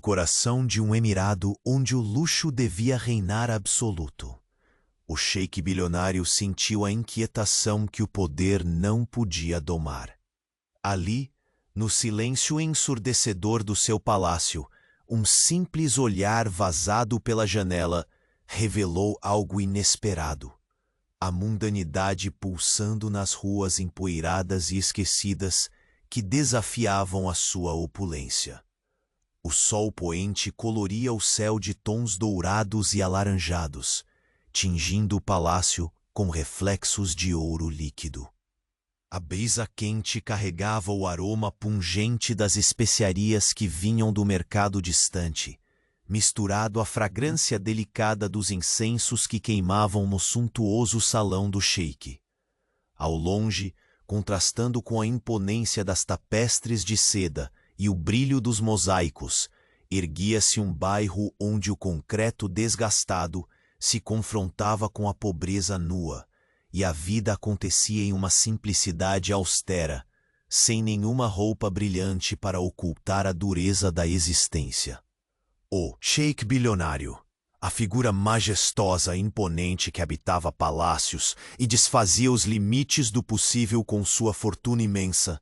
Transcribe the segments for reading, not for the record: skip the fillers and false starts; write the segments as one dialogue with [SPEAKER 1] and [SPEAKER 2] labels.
[SPEAKER 1] coração de um emirado onde o luxo devia reinar absoluto. O sheik bilionário sentiu a inquietação que o poder não podia domar. Ali, no silêncio ensurdecedor do seu palácio, um simples olhar vazado pela janela revelou algo inesperado. A mundanidade pulsando nas ruas empoeiradas e esquecidas que desafiavam a sua opulência. O sol poente coloria o céu de tons dourados e alaranjados, tingindo o palácio com reflexos de ouro líquido. A brisa quente carregava o aroma pungente das especiarias que vinham do mercado distante, misturado à fragrância delicada dos incensos que queimavam no suntuoso salão do sheik. Ao longe, contrastando com a imponência das tapestres de seda e o brilho dos mosaicos, erguia-se um bairro onde o concreto desgastado se confrontava com a pobreza nua, e a vida acontecia em uma simplicidade austera, sem nenhuma roupa brilhante para ocultar a dureza da existência. O sheik bilionário, a figura majestosa e imponente que habitava palácios e desfazia os limites do possível com sua fortuna imensa,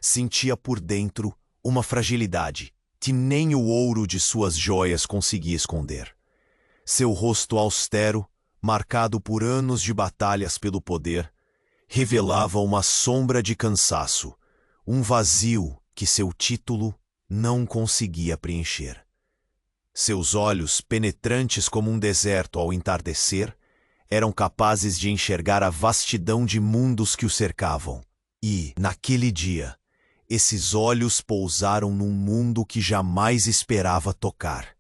[SPEAKER 1] sentia por dentro uma fragilidade que nem o ouro de suas joias conseguia esconder. Seu rosto austero, marcado por anos de batalhas pelo poder, revelava uma sombra de cansaço, um vazio que seu título não conseguia preencher. Seus olhos, penetrantes como um deserto ao entardecer, eram capazes de enxergar a vastidão de mundos que o cercavam. E, naquele dia, esses olhos pousaram num mundo que jamais esperava tocar.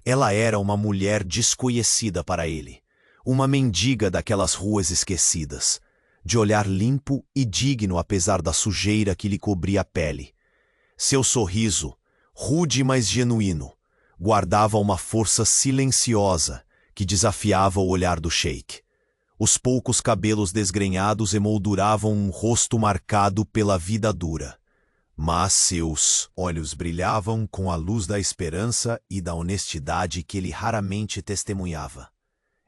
[SPEAKER 1] Ela era uma mulher desconhecida para ele, uma mendiga daquelas ruas esquecidas, de olhar limpo e digno apesar da sujeira que lhe cobria a pele. Seu sorriso, rude mas genuíno, guardava uma força silenciosa que desafiava o olhar do sheik. Os poucos cabelos desgrenhados emolduravam um rosto marcado pela vida dura. Mas seus olhos brilhavam com a luz da esperança e da honestidade que ele raramente testemunhava.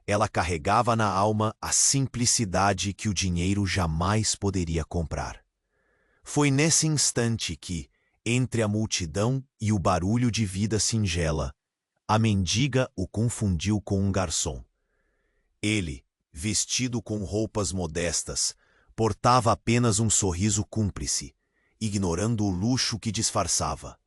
[SPEAKER 1] Ela carregava na alma a simplicidade que o dinheiro jamais poderia comprar. Foi nesse instante que, entre a multidão e o barulho de vida singela, a mendiga o confundiu com um garçom. Ele, vestido com roupas modestas, portava apenas um sorriso cúmplice, ignorando o luxo que disfarçava.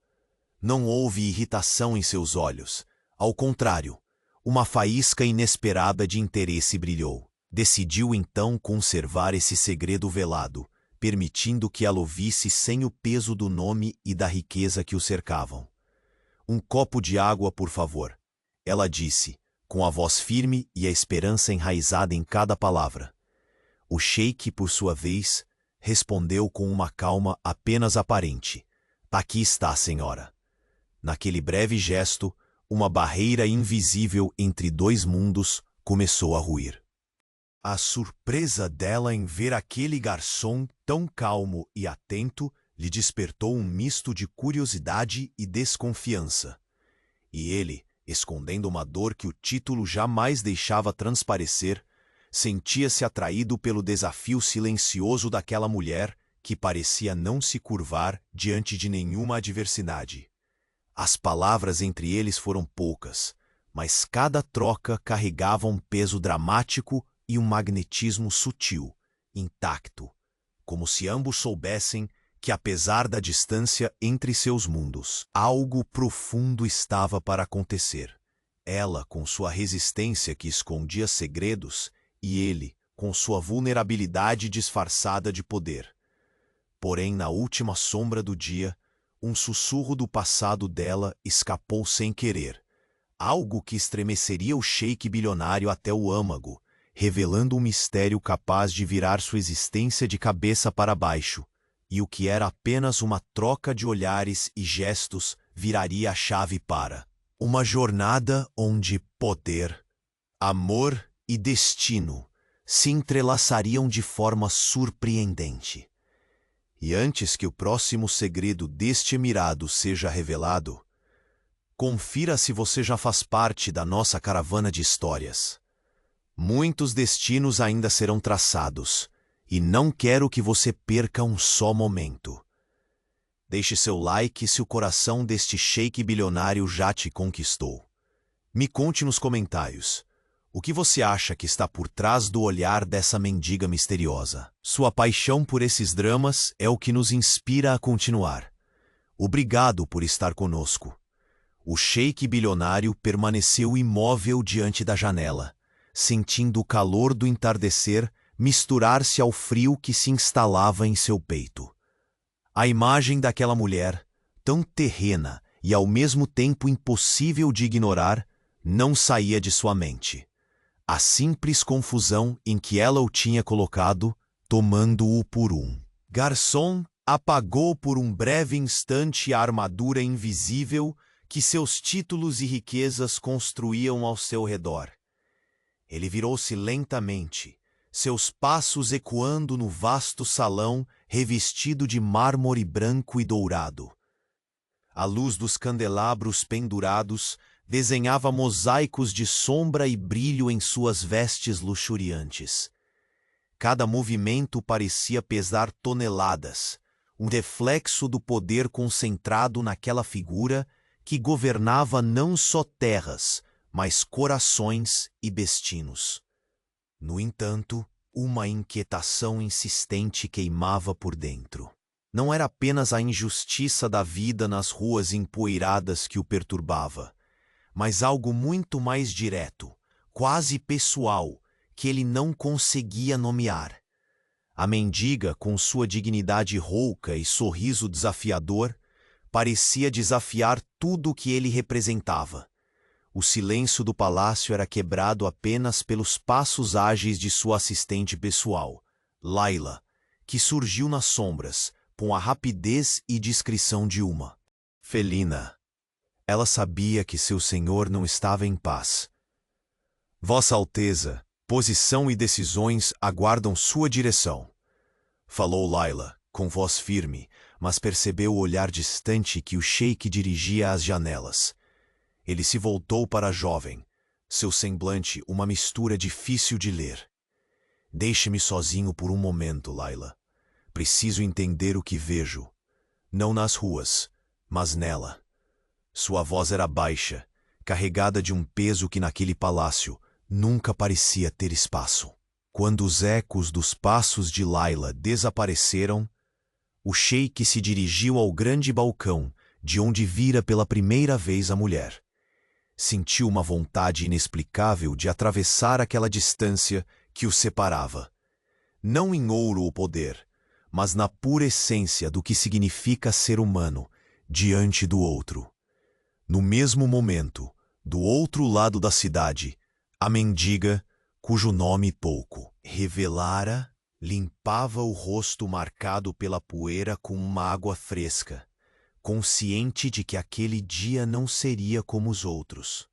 [SPEAKER 1] Não houve irritação em seus olhos. Ao contrário, uma faísca inesperada de interesse brilhou. Decidiu então conservar esse segredo velado, permitindo que ela o visse sem o peso do nome e da riqueza que o cercavam. "Um copo de água, por favor", ela disse, com a voz firme e a esperança enraizada em cada palavra. O sheik, por sua vez, respondeu com uma calma apenas aparente: "Aqui está, senhora." Naquele breve gesto, uma barreira invisível entre dois mundos começou a ruir. A surpresa dela em ver aquele garçom tão calmo e atento lhe despertou um misto de curiosidade e desconfiança. E ele, escondendo uma dor que o título jamais deixava transparecer, sentia-se atraído pelo desafio silencioso daquela mulher que parecia não se curvar diante de nenhuma adversidade. As palavras entre eles foram poucas, mas cada troca carregava um peso dramático e um magnetismo sutil, intacto, como se ambos soubessem que, apesar da distância entre seus mundos, algo profundo estava para acontecer. Ela, com sua resistência que escondia segredos, e ele, com sua vulnerabilidade disfarçada de poder. Porém, na última sombra do dia, um sussurro do passado dela escapou sem querer, algo que estremeceria o sheik bilionário até o âmago, revelando um mistério capaz de virar sua existência de cabeça para baixo, e o que era apenas uma troca de olhares e gestos viraria a chave para uma jornada onde poder, amor e destino se entrelaçariam de forma surpreendente. E antes que o próximo segredo deste emirado seja revelado, Confira se você já faz parte da nossa caravana de histórias. Muitos destinos ainda serão traçados, e não quero que você perca um só momento. Deixe seu like se o coração deste sheik bilionário já te conquistou. Me conte nos comentários. O que você acha que está por trás do olhar dessa mendiga misteriosa? Sua paixão por esses dramas é o que nos inspira a continuar. Obrigado por estar conosco. O sheik bilionário permaneceu imóvel diante da janela, sentindo o calor do entardecer misturar-se ao frio que se instalava em seu peito. A imagem daquela mulher, tão terrena e ao mesmo tempo impossível de ignorar, não saía de sua mente. A simples confusão em que ela o tinha colocado, tomando-o por um garçom, apagou por um breve instante a armadura invisível que seus títulos e riquezas construíam ao seu redor. Ele virou-se lentamente, seus passos ecoando no vasto salão revestido de mármore branco e dourado. A luz dos candelabros pendurados desenhava mosaicos de sombra e brilho em suas vestes luxuriantes. Cada movimento parecia pesar toneladas, um reflexo do poder concentrado naquela figura que governava não só terras, mas corações e destinos. No entanto, uma inquietação insistente queimava por dentro. Não era apenas a injustiça da vida nas ruas empoeiradas que o perturbava, mas algo muito mais direto, quase pessoal, que ele não conseguia nomear. A mendiga, com sua dignidade rouca e sorriso desafiador, parecia desafiar tudo o que ele representava. O silêncio do palácio era quebrado apenas pelos passos ágeis de sua assistente pessoal, Layla, que surgiu nas sombras, com a rapidez e discrição de uma felina. Ela sabia que seu senhor não estava em paz. Vossa Alteza, posição e decisões aguardam sua direção, falou Layla, com voz firme, mas percebeu o olhar distante que o sheik dirigia às janelas. Ele se voltou para a jovem, seu semblante uma mistura difícil de ler. Deixe-me sozinho por um momento, Layla. Preciso entender o que vejo, não nas ruas, mas nela. Sua voz era baixa, carregada de um peso que naquele palácio nunca parecia ter espaço. Quando os ecos dos passos de Layla desapareceram, o sheik se dirigiu ao grande balcão, de onde vira pela primeira vez a mulher. Sentiu uma vontade inexplicável de atravessar aquela distância que o separava. Não em ouro ou poder, mas na pura essência do que significa ser humano diante do outro. No mesmo momento, do outro lado da cidade, a mendiga, cujo nome pouco revelara, limpava o rosto marcado pela poeira com uma água fresca, consciente de que aquele dia não seria como os outros.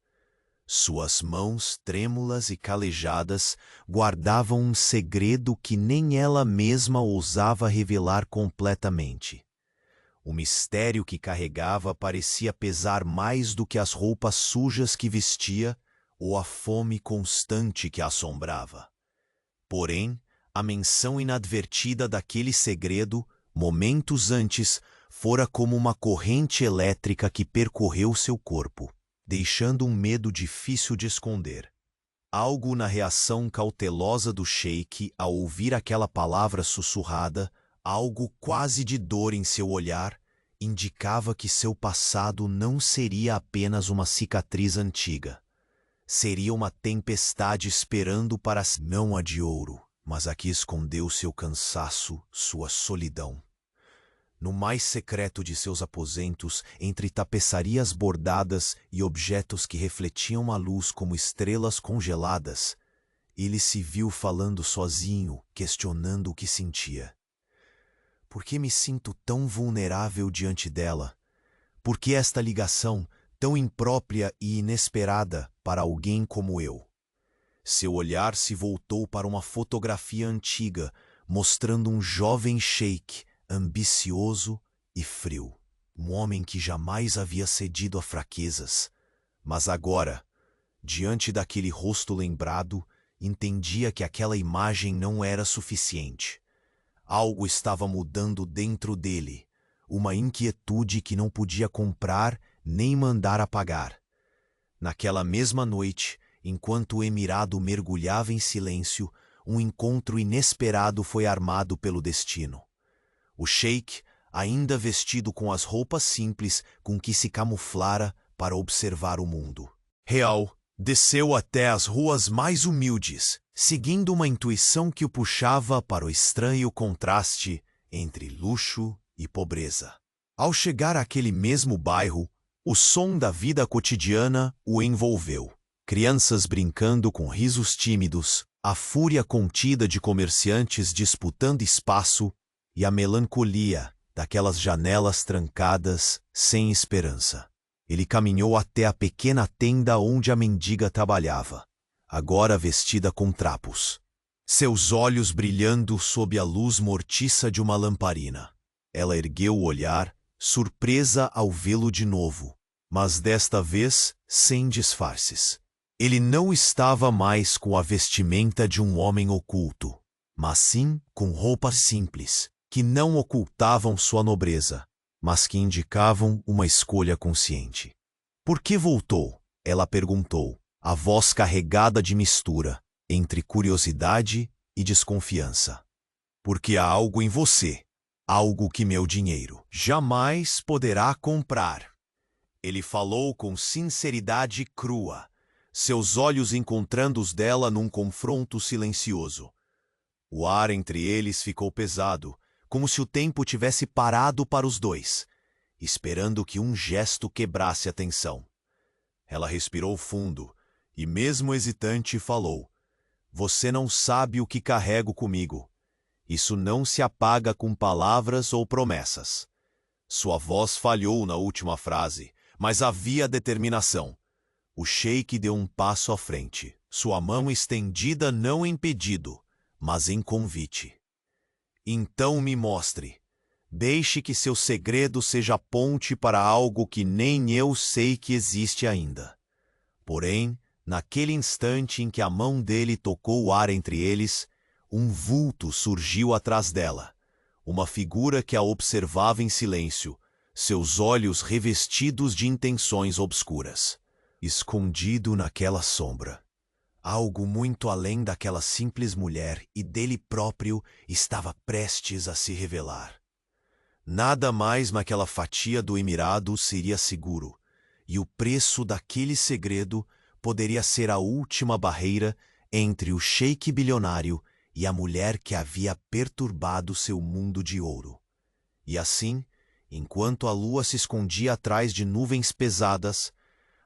[SPEAKER 1] Suas mãos trêmulas e calejadas guardavam um segredo que nem ela mesma ousava revelar completamente. O mistério que carregava parecia pesar mais do que as roupas sujas que vestia ou a fome constante que a assombrava. Porém, a menção inadvertida daquele segredo, momentos antes, fora como uma corrente elétrica que percorreu seu corpo, deixando um medo difícil de esconder. Algo na reação cautelosa do sheik ao ouvir aquela palavra sussurrada, algo quase de dor em seu olhar, indicava que seu passado não seria apenas uma cicatriz antiga. Seria uma tempestade esperando para não a de ouro, mas a que escondeu seu cansaço, sua solidão. No mais secreto de seus aposentos, entre tapeçarias bordadas e objetos que refletiam a luz como estrelas congeladas, ele se viu falando sozinho, questionando o que sentia. Por que me sinto tão vulnerável diante dela? Por que esta ligação, tão imprópria e inesperada para alguém como eu? Seu olhar se voltou para uma fotografia antiga, mostrando um jovem sheik, ambicioso e frio. um homem que jamais havia cedido a fraquezas, mas agora, diante daquele rosto lembrado, entendia que aquela imagem não era suficiente. Algo estava mudando dentro dele, uma inquietude que não podia comprar nem mandar apagar. Naquela mesma noite, enquanto o emirado mergulhava em silêncio, um encontro inesperado foi armado pelo destino. O sheik, ainda vestido com as roupas simples com que se camuflara para observar o mundo real, desceu até as ruas mais humildes, seguindo uma intuição que o puxava para o estranho contraste entre luxo e pobreza. Ao chegar àquele mesmo bairro, o som da vida cotidiana o envolveu. Crianças brincando com risos tímidos, a fúria contida de comerciantes disputando espaço e a melancolia daquelas janelas trancadas sem esperança. Ele caminhou até a pequena tenda onde a mendiga trabalhava, agora vestida com trapos, seus olhos brilhando sob a luz mortiça de uma lamparina. Ela ergueu o olhar, surpresa ao vê-lo de novo, mas desta vez sem disfarces. Ele não estava mais com a vestimenta de um homem oculto, mas sim com roupas simples, que não ocultavam sua nobreza, mas que indicavam uma escolha consciente. Por que voltou? Ela perguntou, a voz carregada de mistura entre curiosidade e desconfiança. Porque há algo em você, algo que meu dinheiro jamais poderá comprar. Ele falou com sinceridade crua, seus olhos encontrando os dela num confronto silencioso. O ar entre eles ficou pesado, como se o tempo tivesse parado para os dois, esperando que um gesto quebrasse a tensão. Ela respirou fundo e, mesmo hesitante, falou: Você não sabe o que carrego comigo. Isso não se apaga com palavras ou promessas. Sua voz falhou na última frase, mas havia determinação. O sheik deu um passo à frente, sua mão estendida não em pedido, mas em convite. Então me mostre. Deixe que seu segredo seja ponte para algo que nem eu sei que existe ainda. Porém, naquele instante em que a mão dele tocou o ar entre eles, um vulto surgiu atrás dela, uma figura que a observava em silêncio, seus olhos revestidos de intenções obscuras. Escondido naquela sombra, algo muito além daquela simples mulher e dele próprio estava prestes a se revelar. Nada mais naquela fatia do emirado seria seguro, e o preço daquele segredo poderia ser a última barreira entre o sheik bilionário e a mulher que havia perturbado seu mundo de ouro. E assim, enquanto a lua se escondia atrás de nuvens pesadas,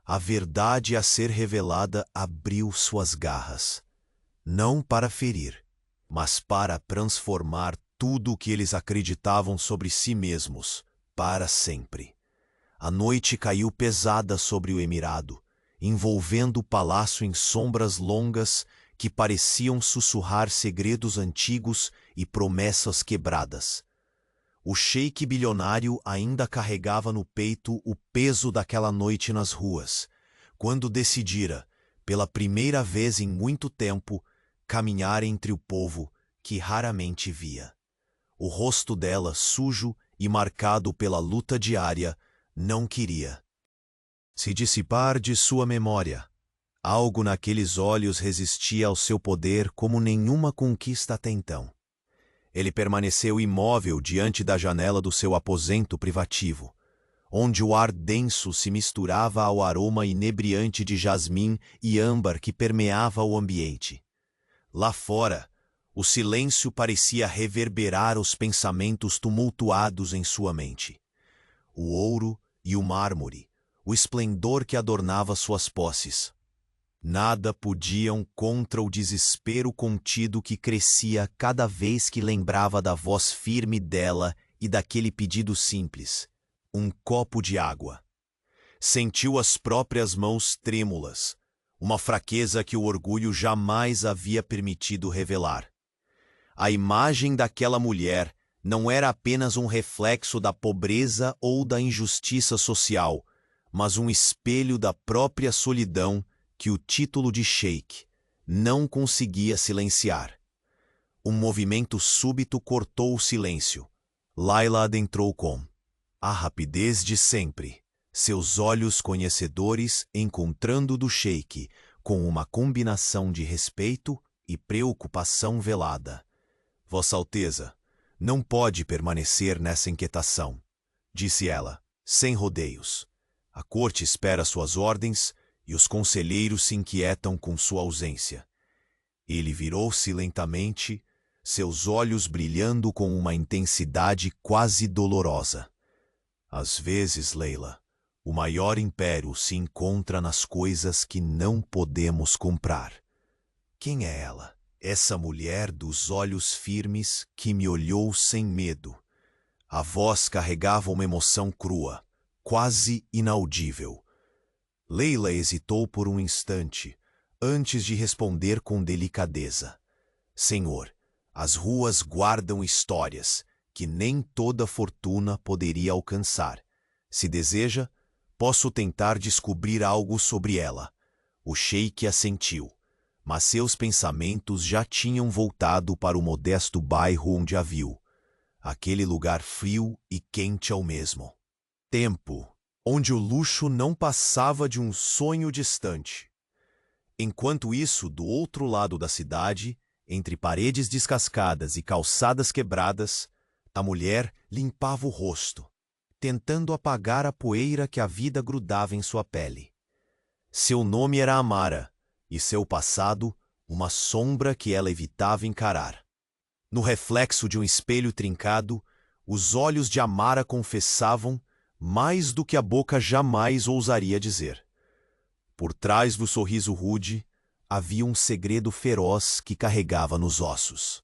[SPEAKER 1] a verdade a ser revelada abriu suas garras, não para ferir, mas para transformar tudo o que eles acreditavam sobre si mesmos, para sempre. A noite caiu pesada sobre o emirado, envolvendo o palácio em sombras longas que pareciam sussurrar segredos antigos e promessas quebradas. O sheik bilionário ainda carregava no peito o peso daquela noite nas ruas, quando decidira, pela primeira vez em muito tempo, caminhar entre o povo que raramente via. O rosto dela, sujo e marcado pela luta diária, não queria se dissipar de sua memória. Algo naqueles olhos resistia ao seu poder como nenhuma conquista até então. Ele permaneceu imóvel diante da janela do seu aposento privativo, onde o ar denso se misturava ao aroma inebriante de jasmim e âmbar que permeava o ambiente. Lá fora, o silêncio parecia reverberar os pensamentos tumultuados em sua mente. O ouro e o mármore, o esplendor que adornava suas posses, nada podiam contra o desespero contido que crescia cada vez que lembrava da voz firme dela e daquele pedido simples: um copo de água. Sentiu as próprias mãos trêmulas, uma fraqueza que o orgulho jamais havia permitido revelar. A imagem daquela mulher, não era apenas um reflexo da pobreza ou da injustiça social, mas um espelho da própria solidão que o título de sheik não conseguia silenciar. Um movimento súbito cortou o silêncio. Layla adentrou com a rapidez de sempre, seus olhos conhecedores encontrando do sheik com uma combinação de respeito e preocupação velada. Vossa Alteza, não pode permanecer nessa inquietação, disse ela, sem rodeios. A corte espera suas ordens e os conselheiros se inquietam com sua ausência. Ele virou-se lentamente, seus olhos brilhando com uma intensidade quase dolorosa. Às vezes, Leila, o maior império se encontra nas coisas que não podemos comprar. Quem é ela? Essa mulher dos olhos firmes que me olhou sem medo. A voz carregava uma emoção crua, quase inaudível. Leila hesitou por um instante, antes de responder com delicadeza. Senhor, as ruas guardam histórias que nem toda fortuna poderia alcançar. Se deseja, posso tentar descobrir algo sobre ela. O sheik assentiu, mas seus pensamentos já tinham voltado para o modesto bairro onde a viu. Aquele lugar frio e quente ao mesmo tempo, onde o luxo não passava de um sonho distante. Enquanto isso, do outro lado da cidade, entre paredes descascadas e calçadas quebradas, a mulher limpava o rosto, tentando apagar a poeira que a vida grudava em sua pele. Seu nome era Amara, e seu passado, uma sombra que ela evitava encarar. No reflexo de um espelho trincado, os olhos de Amara confessavam mais do que a boca jamais ousaria dizer. Por trás do sorriso rude, havia um segredo feroz que carregava nos ossos.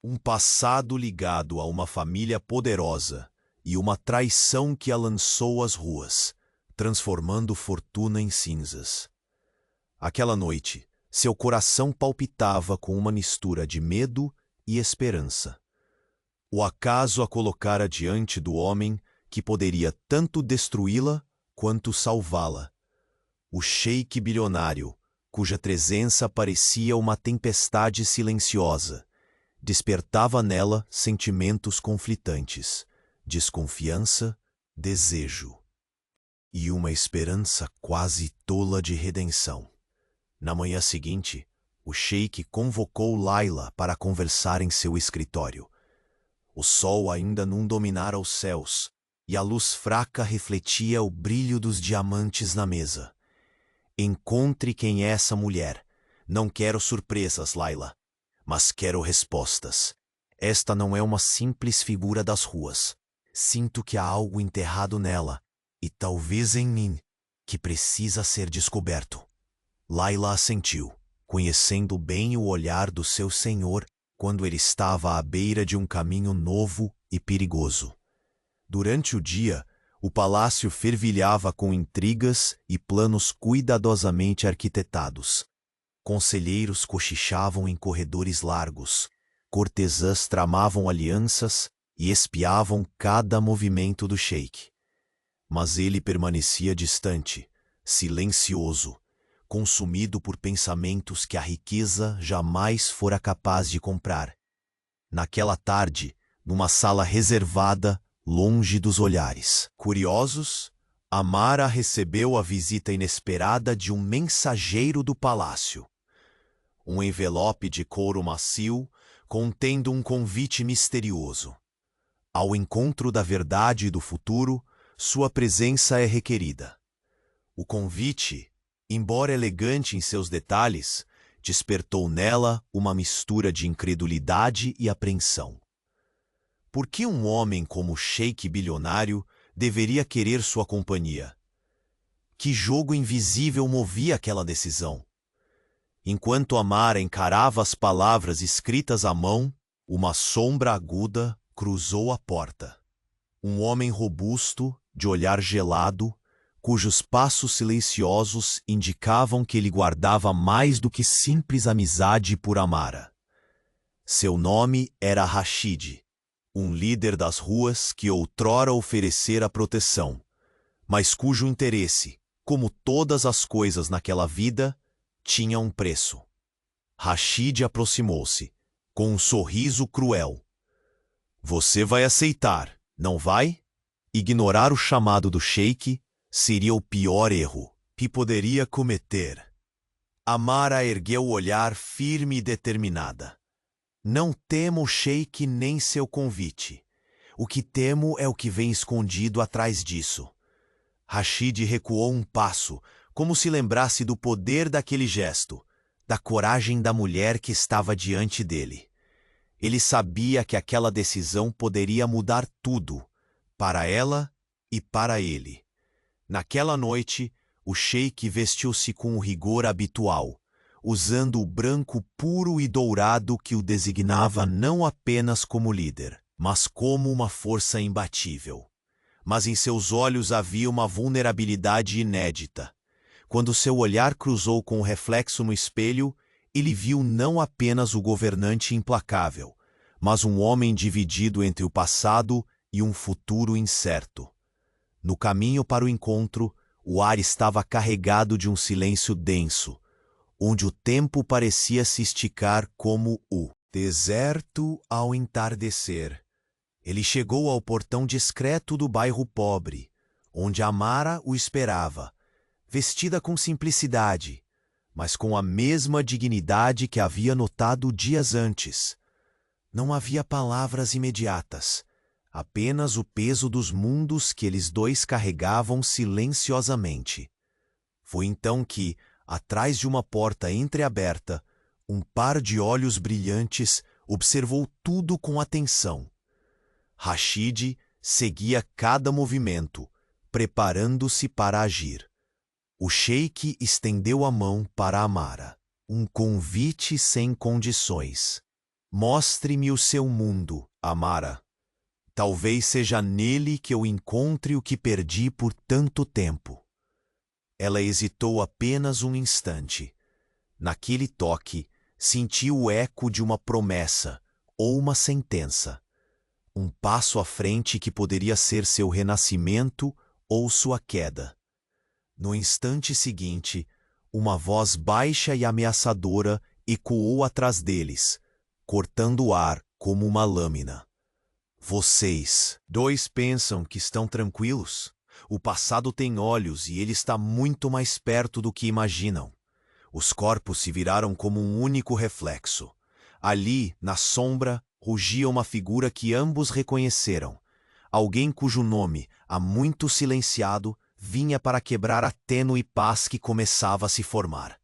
[SPEAKER 1] Um passado ligado a uma família poderosa e uma traição que a lançou às ruas, transformando fortuna em cinzas. Aquela noite, seu coração palpitava com uma mistura de medo e esperança. O acaso a colocara diante do homem que poderia tanto destruí-la quanto salvá-la. O sheik bilionário, cuja presença parecia uma tempestade silenciosa, despertava nela sentimentos conflitantes, desconfiança, desejo e uma esperança quase tola de redenção. Na manhã seguinte, o sheik convocou Layla para conversar em seu escritório. O sol ainda não dominara os céus, e a luz fraca refletia o brilho dos diamantes na mesa. Encontre quem é essa mulher. Não quero surpresas, Layla, mas quero respostas. Esta não é uma simples figura das ruas. Sinto que há algo enterrado nela, e talvez em mim, que precisa ser descoberto. Layla assentiu, conhecendo bem o olhar do seu senhor quando ele estava à beira de um caminho novo e perigoso. Durante o dia, o palácio fervilhava com intrigas e planos cuidadosamente arquitetados. Conselheiros cochichavam em corredores largos, cortesãs tramavam alianças e espiavam cada movimento do sheik. Mas ele permanecia distante, silencioso, consumido por pensamentos que a riqueza jamais fora capaz de comprar. Naquela tarde, numa sala reservada, longe dos olhares curiosos, Amara recebeu a visita inesperada de um mensageiro do palácio. Um envelope de couro macio contendo um convite misterioso. Ao encontro da verdade e do futuro, sua presença é requerida. O convite, embora elegante em seus detalhes, despertou nela uma mistura de incredulidade e apreensão. Por que um homem como o sheik bilionário deveria querer sua companhia? Que jogo invisível movia aquela decisão? Enquanto Amara encarava as palavras escritas à mão, uma sombra aguda cruzou a porta. Um homem robusto, de olhar gelado, cujos passos silenciosos indicavam que ele guardava mais do que simples amizade por Amara. Seu nome era Rashid, um líder das ruas que outrora oferecera proteção, mas cujo interesse, como todas as coisas naquela vida, tinha um preço. Rashid aproximou-se, com um sorriso cruel. Você vai aceitar, não vai? Ignorar o chamado do sheik seria o pior erro que poderia cometer. Amara ergueu o olhar firme e determinada. Não temo o sheik nem seu convite. O que temo é o que vem escondido atrás disso. Rashid recuou um passo, como se lembrasse do poder daquele gesto, da coragem da mulher que estava diante dele. Ele sabia que aquela decisão poderia mudar tudo, para ela e para ele. Naquela noite, o sheik vestiu-se com o rigor habitual, usando o branco puro e dourado que o designava não apenas como líder, mas como uma força imbatível. Mas em seus olhos havia uma vulnerabilidade inédita. Quando seu olhar cruzou com o reflexo no espelho, ele viu não apenas o governante implacável, mas um homem dividido entre o passado e um futuro incerto. No caminho para o encontro, o ar estava carregado de um silêncio denso, onde o tempo parecia se esticar como o deserto ao entardecer. Ele chegou ao portão discreto do bairro pobre, onde Amara o esperava, vestida com simplicidade, mas com a mesma dignidade que havia notado dias antes. Não havia palavras imediatas, apenas o peso dos mundos que eles dois carregavam silenciosamente. Foi então que, atrás de uma porta entreaberta, um par de olhos brilhantes observou tudo com atenção. Rashid seguia cada movimento, preparando-se para agir. O sheik estendeu a mão para Amara, um convite sem condições. Mostre-me o seu mundo, Amara. Talvez seja nele que eu encontre o que perdi por tanto tempo. Ela hesitou apenas um instante. Naquele toque, sentiu o eco de uma promessa ou uma sentença. Um passo à frente que poderia ser seu renascimento ou sua queda. No instante seguinte, uma voz baixa e ameaçadora ecoou atrás deles, cortando o ar como uma lâmina. Vocês dois pensam que estão tranquilos? O passado tem olhos e ele está muito mais perto do que imaginam. Os corpos se viraram como um único reflexo. Ali, na sombra, rugia uma figura que ambos reconheceram. Alguém cujo nome, há muito silenciado, vinha para quebrar a tênue paz que começava a se formar.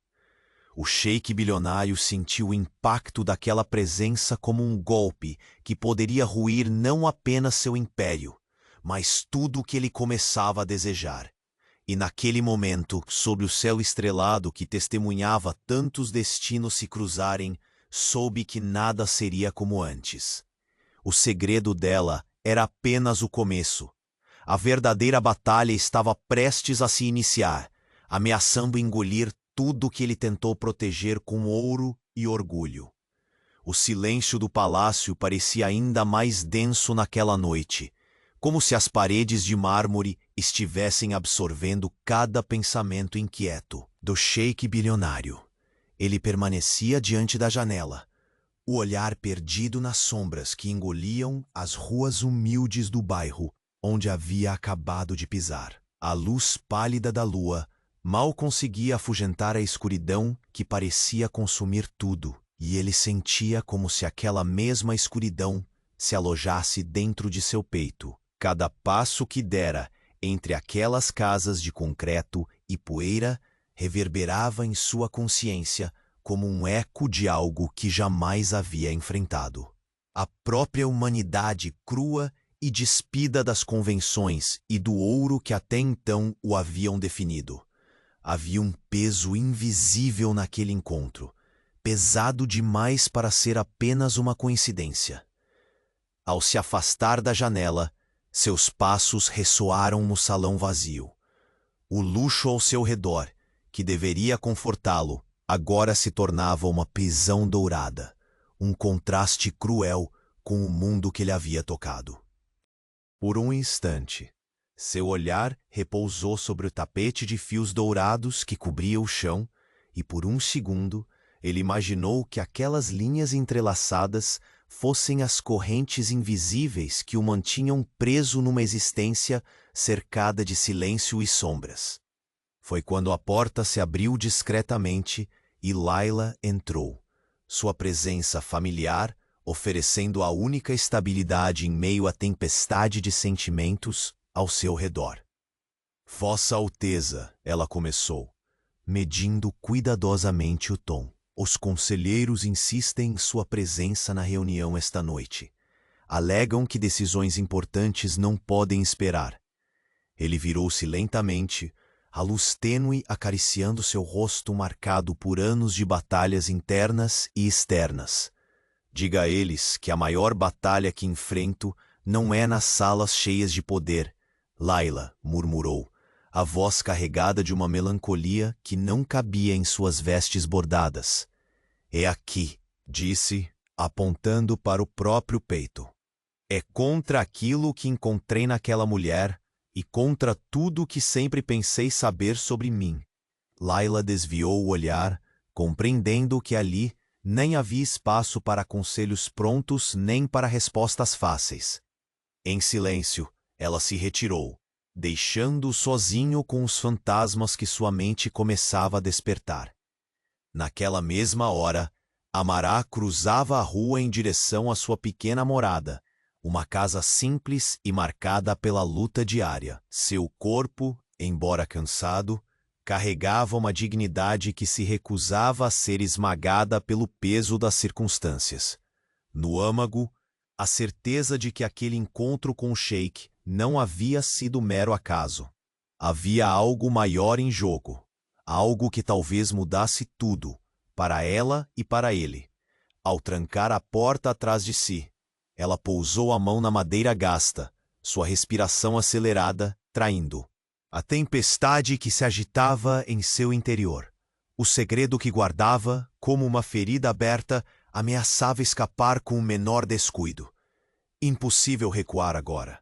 [SPEAKER 1] O sheik bilionário sentiu o impacto daquela presença como um golpe que poderia ruir não apenas seu império, mas tudo o que ele começava a desejar. E naquele momento, sob o céu estrelado que testemunhava tantos destinos se cruzarem, soube que nada seria como antes. O segredo dela era apenas o começo. A verdadeira batalha estava prestes a se iniciar, ameaçando engolir tudo que ele tentou proteger com ouro e orgulho. O silêncio do palácio parecia ainda mais denso naquela noite, como se as paredes de mármore estivessem absorvendo cada pensamento inquieto do sheik bilionário. Ele permanecia diante da janela, o olhar perdido nas sombras que engoliam as ruas humildes do bairro onde havia acabado de pisar. A luz pálida da lua mal conseguia afugentar a escuridão que parecia consumir tudo, e ele sentia como se aquela mesma escuridão se alojasse dentro de seu peito. Cada passo que dera entre aquelas casas de concreto e poeira reverberava em sua consciência como um eco de algo que jamais havia enfrentado. A própria humanidade crua e despida das convenções e do ouro que até então o haviam definido. Havia um peso invisível naquele encontro, pesado demais para ser apenas uma coincidência. Ao se afastar da janela, seus passos ressoaram no salão vazio. O luxo ao seu redor, que deveria confortá-lo, agora se tornava uma prisão dourada, um contraste cruel com o mundo que lhe havia tocado. Por um instante, seu olhar repousou sobre o tapete de fios dourados que cobria o chão, e por um segundo ele imaginou que aquelas linhas entrelaçadas fossem as correntes invisíveis que o mantinham preso numa existência cercada de silêncio e sombras. Foi quando a porta se abriu discretamente e Layla entrou, sua presença familiar oferecendo a única estabilidade em meio à tempestade de sentimentos ao seu redor. Vossa Alteza, ela começou, medindo cuidadosamente o tom. Os conselheiros insistem em sua presença na reunião esta noite. Alegam que decisões importantes não podem esperar. Ele virou-se lentamente, a luz tênue acariciando seu rosto marcado por anos de batalhas internas e externas. Diga a eles que a maior batalha que enfrento não é nas salas cheias de poder. Layla murmurou, a voz carregada de uma melancolia que não cabia em suas vestes bordadas. É aqui, disse, apontando para o próprio peito. É contra aquilo que encontrei naquela mulher e contra tudo que sempre pensei saber sobre mim. Layla desviou o olhar, compreendendo que ali nem havia espaço para conselhos prontos nem para respostas fáceis. Em silêncio, ela se retirou, deixando-o sozinho com os fantasmas que sua mente começava a despertar. Naquela mesma hora, Amará cruzava a rua em direção à sua pequena morada, uma casa simples e marcada pela luta diária. Seu corpo, embora cansado, carregava uma dignidade que se recusava a ser esmagada pelo peso das circunstâncias. No âmago, a certeza de que aquele encontro com o Sheik não havia sido mero acaso. Havia algo maior em jogo, algo que talvez mudasse tudo, para ela e para ele. Ao trancar a porta atrás de si, ela pousou a mão na madeira gasta, sua respiração acelerada, traindo a tempestade que se agitava em seu interior. O segredo que guardava, como uma ferida aberta, ameaçava escapar com o menor descuido. Impossível recuar agora.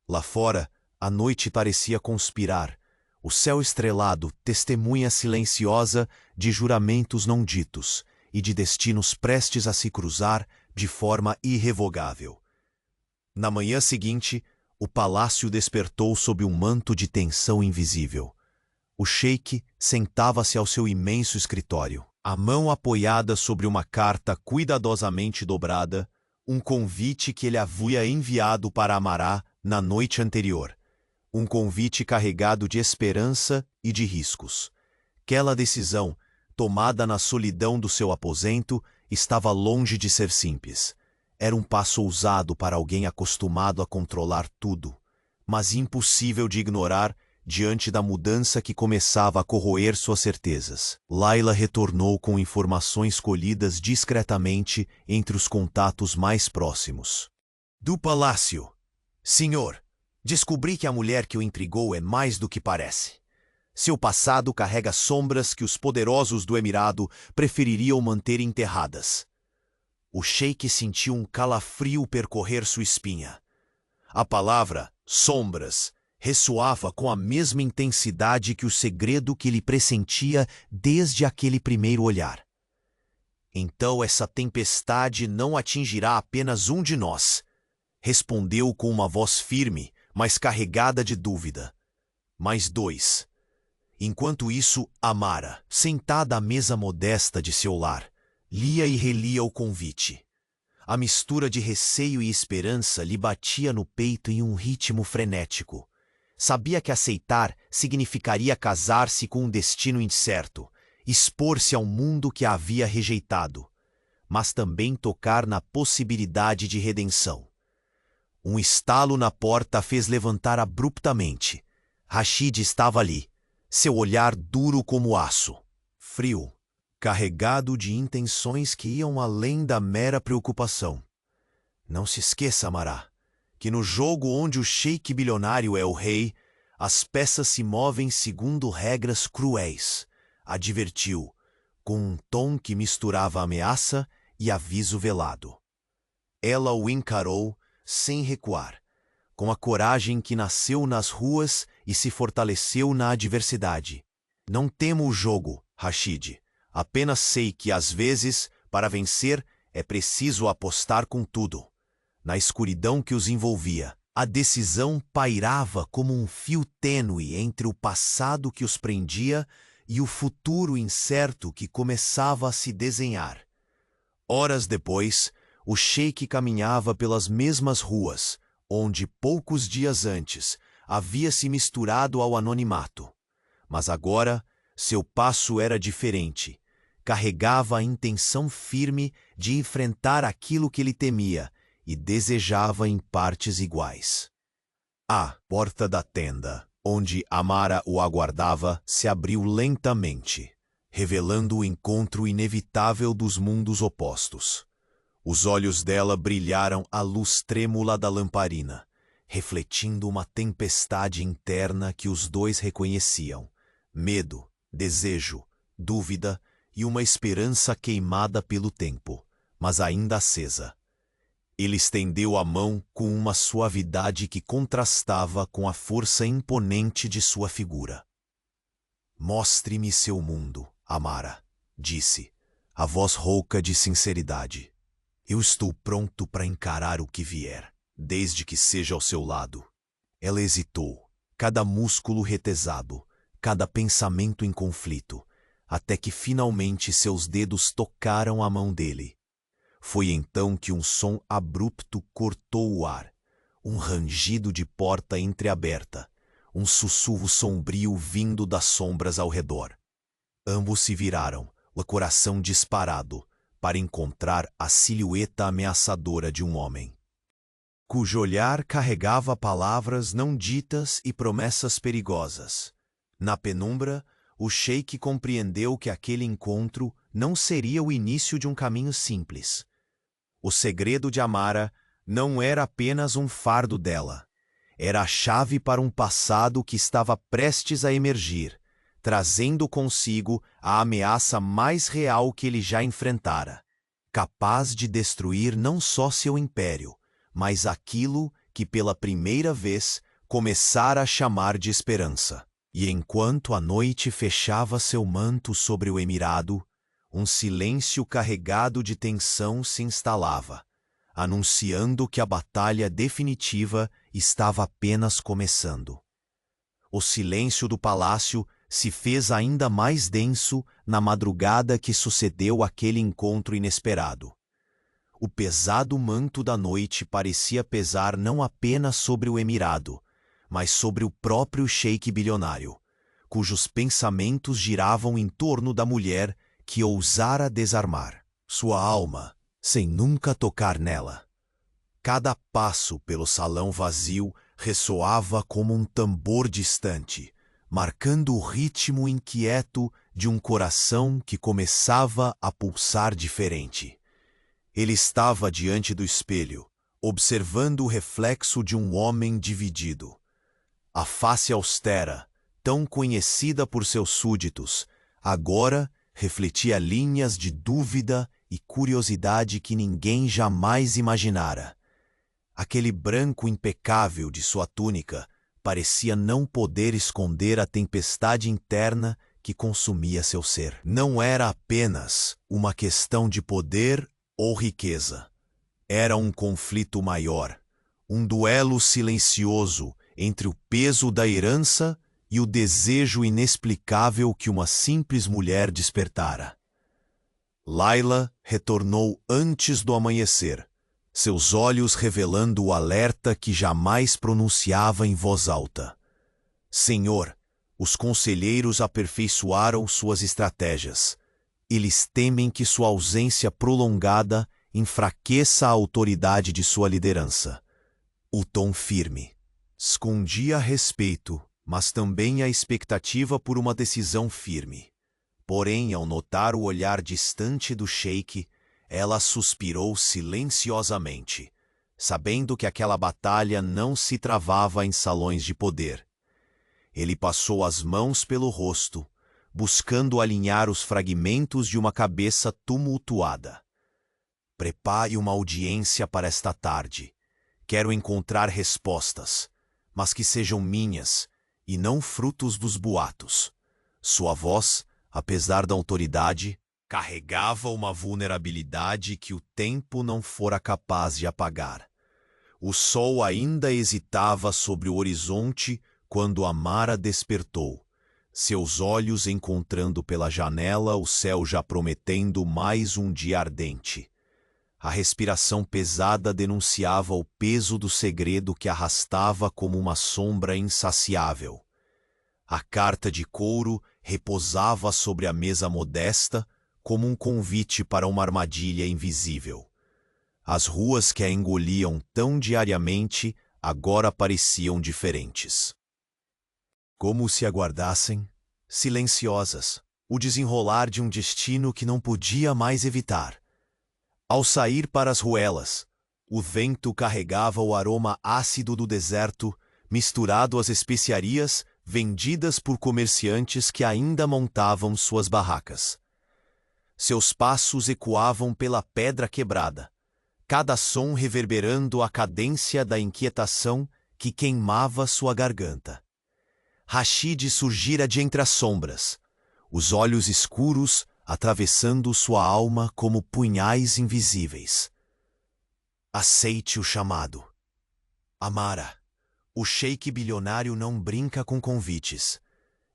[SPEAKER 1] Lá fora, a noite parecia conspirar. O céu estrelado, testemunha silenciosa de juramentos não ditos e de destinos prestes a se cruzar de forma irrevogável. Na manhã seguinte, o palácio despertou sob um manto de tensão invisível. O sheik sentava-se ao seu imenso escritório, a mão apoiada sobre uma carta cuidadosamente dobrada, um convite que ele havia enviado para Amará na noite anterior. Um convite carregado de esperança e de riscos. Aquela decisão, tomada na solidão do seu aposento, estava longe de ser simples. Era um passo ousado para alguém acostumado a controlar tudo, mas impossível de ignorar diante da mudança que começava a corroer suas certezas. Layla retornou com informações colhidas discretamente entre os contatos mais próximos. Do palácio. Senhor, descobri que a mulher que o intrigou é mais do que parece. Seu passado carrega sombras que os poderosos do Emirado prefeririam manter enterradas. O sheik sentiu um calafrio percorrer sua espinha. A palavra sombras ressoava com a mesma intensidade que o segredo que ele pressentia desde aquele primeiro olhar. Então essa tempestade não atingirá apenas um de nós, respondeu com uma voz firme, mas carregada de dúvida. Mais dois. Enquanto isso, Amara, sentada à mesa modesta de seu lar, lia e relia o convite. A mistura de receio e esperança lhe batia no peito em um ritmo frenético. Sabia que aceitar significaria casar-se com um destino incerto, expor-se ao mundo que a havia rejeitado, mas também tocar na possibilidade de redenção. Um estalo na porta a fez levantar abruptamente. Rashid estava ali, seu olhar duro como aço, frio, carregado de intenções que iam além da mera preocupação. Não se esqueça, Amará, que no jogo onde o sheik bilionário é o rei, as peças se movem segundo regras cruéis, advertiu, com um tom que misturava ameaça e aviso velado. Ela o encarou sem recuar, com a coragem que nasceu nas ruas e se fortaleceu na adversidade. Não temo o jogo, Rashid. Apenas sei que, às vezes, para vencer, é preciso apostar com tudo. Na escuridão que os envolvia, a decisão pairava como um fio tênue entre o passado que os prendia e o futuro incerto que começava a se desenhar. Horas depois, o sheik caminhava pelas mesmas ruas, onde poucos dias antes havia se misturado ao anonimato. Mas agora, seu passo era diferente. Carregava a intenção firme de enfrentar aquilo que ele temia e desejava em partes iguais. A porta da tenda, onde Amara o aguardava, se abriu lentamente, revelando o encontro inevitável dos mundos opostos. Os olhos dela brilharam à luz trêmula da lamparina, refletindo uma tempestade interna que os dois reconheciam: medo, desejo, dúvida e uma esperança queimada pelo tempo, mas ainda acesa. Ele estendeu a mão com uma suavidade que contrastava com a força imponente de sua figura. "Mostre-me seu mundo, Amara", disse, a voz rouca de sinceridade. "Eu estou pronto para encarar o que vier, desde que seja ao seu lado." Ela hesitou, cada músculo retesado, cada pensamento em conflito, até que finalmente seus dedos tocaram a mão dele. Foi então que um som abrupto cortou o ar, um rangido de porta entreaberta, um sussurro sombrio vindo das sombras ao redor. Ambos se viraram, o coração disparado, para encontrar a silhueta ameaçadora de um homem, cujo olhar carregava palavras não ditas e promessas perigosas. Na penumbra, o sheik compreendeu que aquele encontro não seria o início de um caminho simples. O segredo de Amara não era apenas um fardo dela. Era a chave para um passado que estava prestes a emergir, trazendo consigo a ameaça mais real que ele já enfrentara, capaz de destruir não só seu império, mas aquilo que pela primeira vez começara a chamar de esperança. E enquanto a noite fechava seu manto sobre o emirado, um silêncio carregado de tensão se instalava, anunciando que a batalha definitiva estava apenas começando. O silêncio do palácio se fez ainda mais denso na madrugada que sucedeu aquele encontro inesperado. O pesado manto da noite parecia pesar não apenas sobre o emirado, mas sobre o próprio sheik bilionário, cujos pensamentos giravam em torno da mulher que ousara desarmar sua alma sem nunca tocar nela. Cada passo pelo salão vazio ressoava como um tambor distante, marcando o ritmo inquieto de um coração que começava a pulsar diferente. Ele estava diante do espelho, observando o reflexo de um homem dividido. A face austera, tão conhecida por seus súditos, agora refletia linhas de dúvida e curiosidade que ninguém jamais imaginara. Aquele branco impecável de sua túnica parecia não poder esconder a tempestade interna que consumia seu ser. Não era apenas uma questão de poder ou riqueza. Era um conflito maior, um duelo silencioso entre o peso da herança e o desejo inexplicável que uma simples mulher despertara. Laila retornou antes do amanhecer, seus olhos revelando o alerta que jamais pronunciava em voz alta. "Senhor, os conselheiros aperfeiçoaram suas estratégias. Eles temem que sua ausência prolongada enfraqueça a autoridade de sua liderança." O tom firme escondia respeito, mas também a expectativa por uma decisão firme. Porém, ao notar o olhar distante do sheik, ela suspirou silenciosamente, sabendo que aquela batalha não se travava em salões de poder. Ele passou as mãos pelo rosto, buscando alinhar os fragmentos de uma cabeça tumultuada. Prepare uma audiência para esta tarde. Quero encontrar respostas, mas que sejam minhas e não frutos dos boatos. Sua voz, apesar da autoridade, carregava uma vulnerabilidade que o tempo não fora capaz de apagar. O sol ainda hesitava sobre o horizonte quando Amara despertou, seus olhos encontrando pela janela o céu já prometendo mais um dia ardente. A respiração pesada denunciava o peso do segredo que arrastava como uma sombra insaciável. A carta de couro repousava sobre a mesa modesta como um convite para uma armadilha invisível. As ruas que a engoliam tão diariamente agora pareciam diferentes. Como se aguardassem, silenciosas, o desenrolar de um destino que não podia mais evitar. Ao sair para as ruelas, o vento carregava o aroma ácido do deserto, misturado às especiarias vendidas por comerciantes que ainda montavam suas barracas. Seus passos ecoavam pela pedra quebrada, cada som reverberando a cadência da inquietação que queimava sua garganta. Rashid surgira de entre as sombras, os olhos escuros atravessando sua alma como punhais invisíveis. Aceite o chamado. Amara, o sheik bilionário não brinca com convites.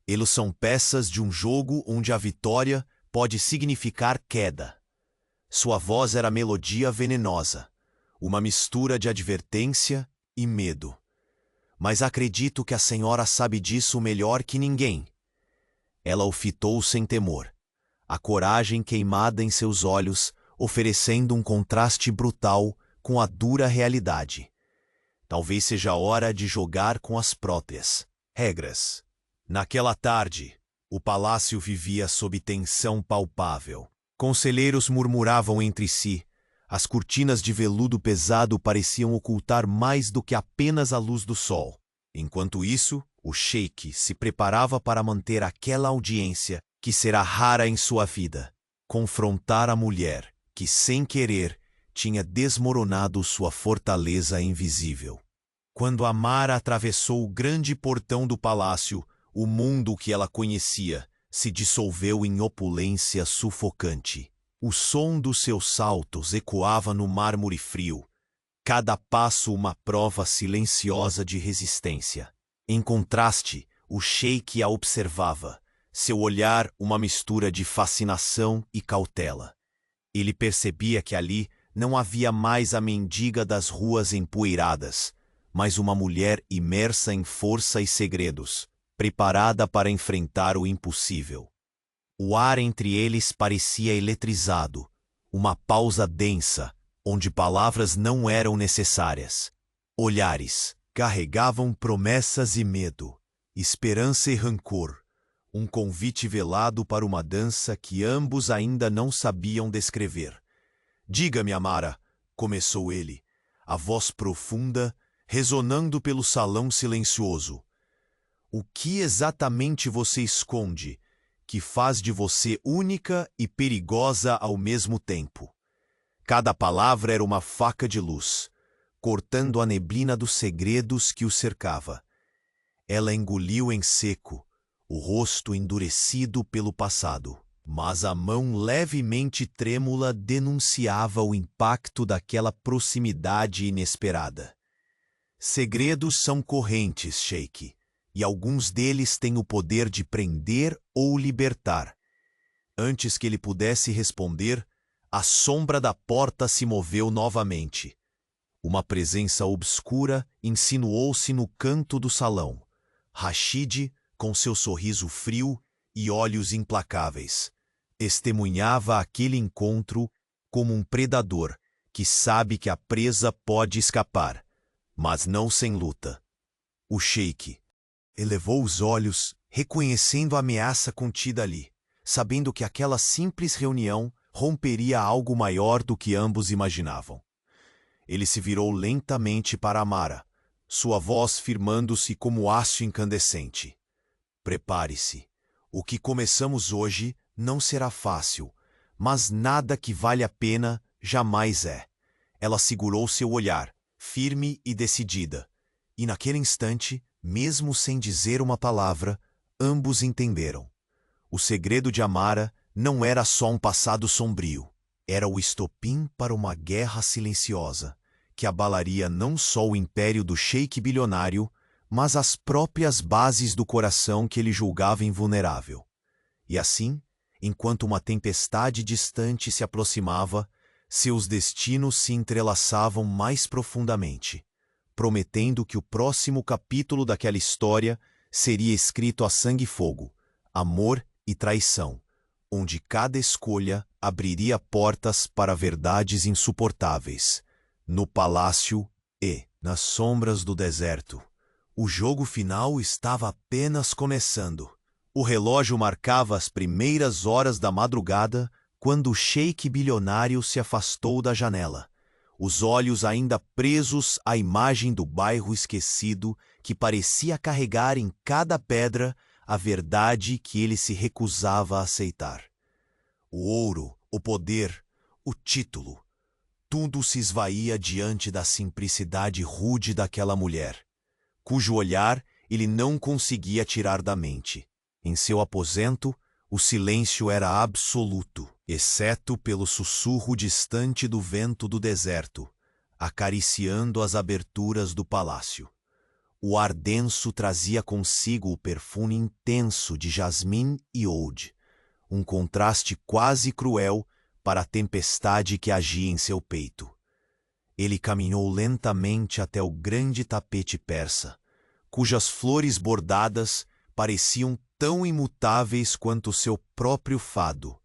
[SPEAKER 1] Eles são peças de um jogo onde a vitória pode significar queda. Sua voz era melodia venenosa, uma mistura de advertência e medo. Mas acredito que a senhora sabe disso melhor que ninguém. Ela o fitou sem temor, a coragem queimada em seus olhos, oferecendo um contraste brutal com a dura realidade. Talvez seja a hora de jogar com as próprias regras. Naquela tarde, o palácio vivia sob tensão palpável. Conselheiros murmuravam entre si. As cortinas de veludo pesado pareciam ocultar mais do que apenas a luz do sol. Enquanto isso, o sheik se preparava para manter aquela audiência que será rara em sua vida. Confrontar a mulher que, sem querer, tinha desmoronado sua fortaleza invisível. Quando Amara atravessou o grande portão do palácio, o mundo que ela conhecia se dissolveu em opulência sufocante. O som dos seus saltos ecoava no mármore frio, cada passo uma prova silenciosa de resistência. Em contraste, o sheik a observava, seu olhar uma mistura de fascinação e cautela. Ele percebia que ali não havia mais a mendiga das ruas empoeiradas, mas uma mulher imersa em força e segredos, preparada para enfrentar o impossível. O ar entre eles parecia eletrizado, uma pausa densa, onde palavras não eram necessárias. Olhares carregavam promessas e medo, esperança e rancor, um convite velado para uma dança que ambos ainda não sabiam descrever. Diga-me, Amara, começou ele, a voz profunda, ressonando pelo salão silencioso. O que exatamente você esconde, que faz de você única e perigosa ao mesmo tempo? Cada palavra era uma faca de luz, cortando a neblina dos segredos que o cercava. Ela engoliu em seco, o rosto endurecido pelo passado, mas a mão levemente trêmula denunciava o impacto daquela proximidade inesperada. Segredos são correntes, sheik, e alguns deles têm o poder de prender ou libertar. Antes que ele pudesse responder, a sombra da porta se moveu novamente. Uma presença obscura insinuou-se no canto do salão. Rashid, com seu sorriso frio e olhos implacáveis, testemunhava aquele encontro como um predador que sabe que a presa pode escapar, mas não sem luta. O sheik elevou os olhos, reconhecendo a ameaça contida ali, sabendo que aquela simples reunião romperia algo maior do que ambos imaginavam. Ele se virou lentamente para Amara, sua voz firmando-se como aço incandescente. Prepare-se. O que começamos hoje não será fácil, mas nada que vale a pena jamais é. Ela segurou seu olhar, firme e decidida. E naquele instante, mesmo sem dizer uma palavra, ambos entenderam. O segredo de Amara não era só um passado sombrio. Era o estopim para uma guerra silenciosa, que abalaria não só o império do sheik bilionário, mas as próprias bases do coração que ele julgava invulnerável. E assim, enquanto uma tempestade distante se aproximava, seus destinos se entrelaçavam mais profundamente, prometendo que o próximo capítulo daquela história seria escrito a sangue e fogo, amor e traição, onde cada escolha abriria portas para verdades insuportáveis, no palácio e nas sombras do deserto. O jogo final estava apenas começando. O relógio marcava as primeiras horas da madrugada quando o sheik bilionário se afastou da janela, os olhos ainda presos à imagem do bairro esquecido que parecia carregar em cada pedra a verdade que ele se recusava a aceitar. O ouro, o poder, o título, tudo se esvaía diante da simplicidade rude daquela mulher, cujo olhar ele não conseguia tirar da mente. Em seu aposento, o silêncio era absoluto, exceto pelo sussurro distante do vento do deserto, acariciando as aberturas do palácio. O ar denso trazia consigo o perfume intenso de jasmim e oud, um contraste quase cruel para a tempestade que agia em seu peito. Ele caminhou lentamente até o grande tapete persa, cujas flores bordadas pareciam tão imutáveis quanto seu próprio fado,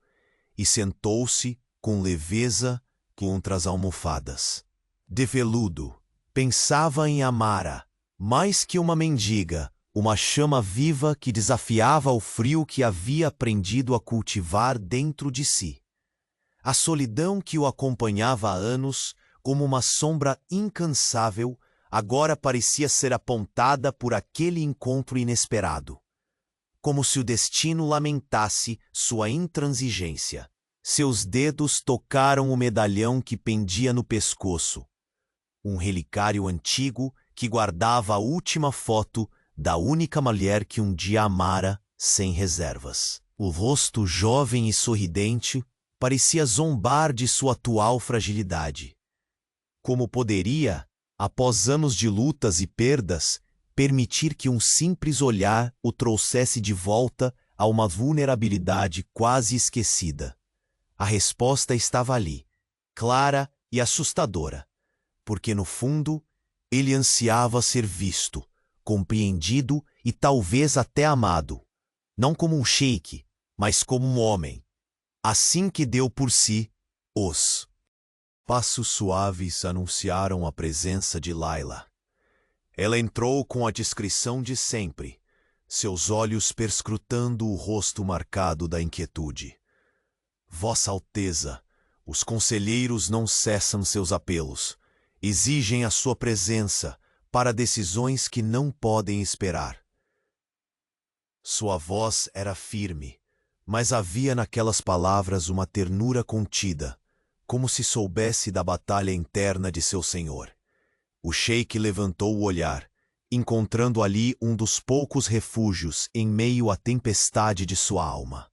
[SPEAKER 1] e sentou-se com leveza contra as almofadas. De veludo, pensava em Amara, mais que uma mendiga, uma chama viva que desafiava o frio que havia aprendido a cultivar dentro de si. A solidão que o acompanhava há anos, como uma sombra incansável, agora parecia ser apontada por aquele encontro inesperado. Como se o destino lamentasse sua intransigência. Seus dedos tocaram o medalhão que pendia no pescoço, um relicário antigo que guardava a última foto da única mulher que um dia amara sem reservas. O rosto jovem e sorridente parecia zombar de sua atual fragilidade. Como poderia, após anos de lutas e perdas, permitir que um simples olhar o trouxesse de volta a uma vulnerabilidade quase esquecida? A resposta estava ali, clara e assustadora, porque no fundo ele ansiava ser visto, compreendido e talvez até amado, não como um sheik, mas como um homem. Assim que deu por si, os passos suaves anunciaram a presença de Layla. Ela entrou com a discrição de sempre, seus olhos perscrutando o rosto marcado da inquietude. Vossa Alteza, os conselheiros não cessam seus apelos, exigem a sua presença para decisões que não podem esperar. Sua voz era firme, mas havia naquelas palavras uma ternura contida, como se soubesse da batalha interna de seu senhor. O sheik levantou o olhar, encontrando ali um dos poucos refúgios em meio à tempestade de sua alma.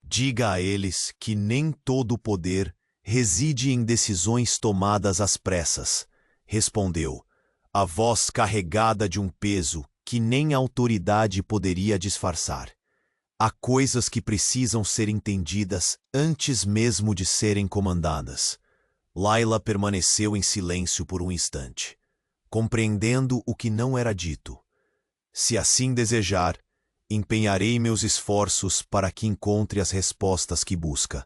[SPEAKER 1] Diga a eles que nem todo o poder reside em decisões tomadas às pressas, respondeu, a voz carregada de um peso que nem a autoridade poderia disfarçar. Há coisas que precisam ser entendidas antes mesmo de serem comandadas. Layla permaneceu em silêncio por um instante, compreendendo o que não era dito. Se assim desejar, empenharei meus esforços para que encontre as respostas que busca.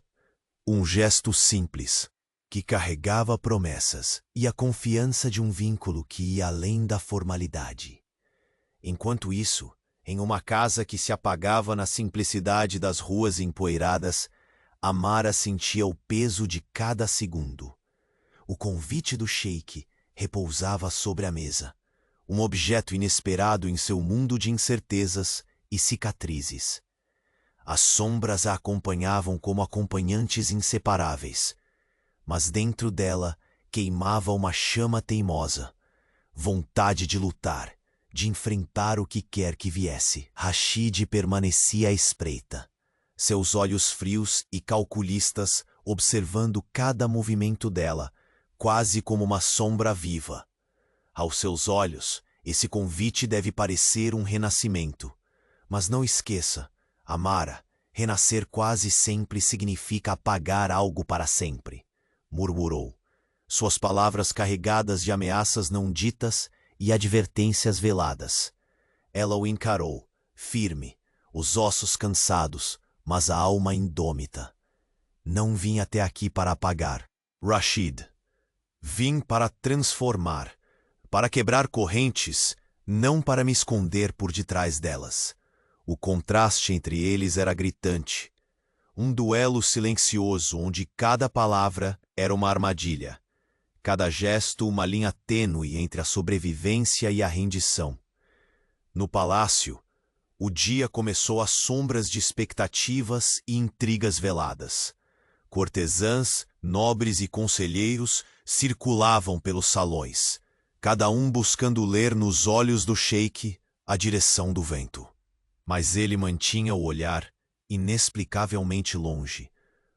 [SPEAKER 1] Um gesto simples, que carregava promessas e a confiança de um vínculo que ia além da formalidade. Enquanto isso, em uma casa que se apagava na simplicidade das ruas empoeiradas, Amara sentia o peso de cada segundo. O convite do sheik repousava sobre a mesa, um objeto inesperado em seu mundo de incertezas e cicatrizes. As sombras a acompanhavam como acompanhantes inseparáveis, mas dentro dela queimava uma chama teimosa, vontade de lutar, de enfrentar o que quer que viesse. Rashid permanecia à espreita, seus olhos frios e calculistas observando cada movimento dela, quase como uma sombra viva. Aos seus olhos, esse convite deve parecer um renascimento. Mas não esqueça, Amara, renascer quase sempre significa apagar algo para sempre, murmurou, suas palavras carregadas de ameaças não ditas e advertências veladas. Ela o encarou, firme, os ossos cansados, mas a alma indômita. Não vim até aqui para apagar, Rashid. Vim para transformar, para quebrar correntes, não para me esconder por detrás delas. O contraste entre eles era gritante. Um duelo silencioso onde cada palavra era uma armadilha, cada gesto uma linha tênue entre a sobrevivência e a rendição. No palácio, o dia começou às sombras de expectativas e intrigas veladas. Cortesãs, nobres e conselheiros circulavam pelos salões, cada um buscando ler nos olhos do sheik a direção do vento. Mas ele mantinha o olhar inexplicavelmente longe,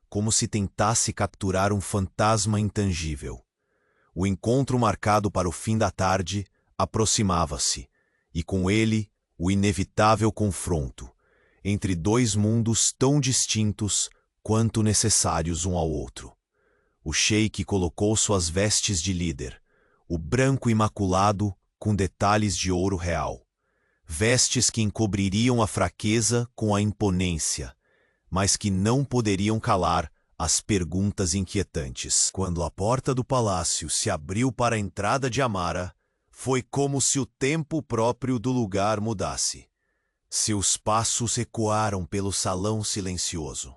[SPEAKER 1] como se tentasse capturar um fantasma intangível. O encontro marcado para o fim da tarde aproximava-se, e com ele o inevitável confronto entre dois mundos tão distintos quanto necessários um ao outro. O sheik colocou suas vestes de líder, o branco imaculado com detalhes de ouro real. Vestes que encobririam a fraqueza com a imponência, mas que não poderiam calar as perguntas inquietantes. Quando a porta do palácio se abriu para a entrada de Amara, foi como se o tempo próprio do lugar mudasse. Seus passos ecoaram pelo salão silencioso.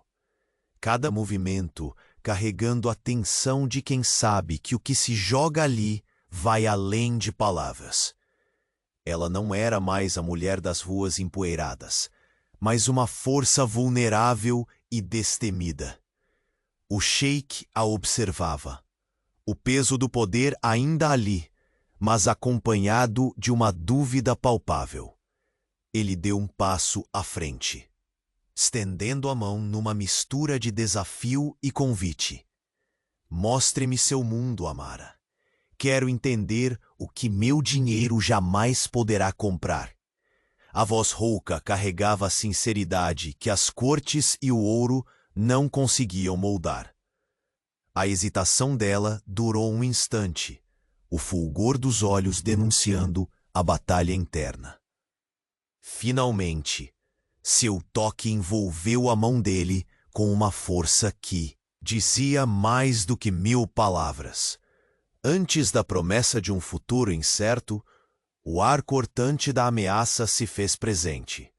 [SPEAKER 1] Cada movimento carregando a tensão de quem sabe que o que se joga ali vai além de palavras. Ela não era mais a mulher das ruas empoeiradas, mas uma força vulnerável e destemida. O sheik a observava, o peso do poder ainda ali, mas acompanhado de uma dúvida palpável. Ele deu um passo à frente, estendendo a mão numa mistura de desafio e convite. Mostre-me seu mundo, Amara. Quero entender o que meu dinheiro jamais poderá comprar. A voz rouca carregava a sinceridade que as cortes e o ouro não conseguiam moldar. A hesitação dela durou um instante, o fulgor dos olhos denunciando a batalha interna. Finalmente, seu toque envolveu a mão dele com uma força que dizia mais do que 1000 palavras. Antes da promessa de um futuro incerto, o ar cortante da ameaça se fez presente.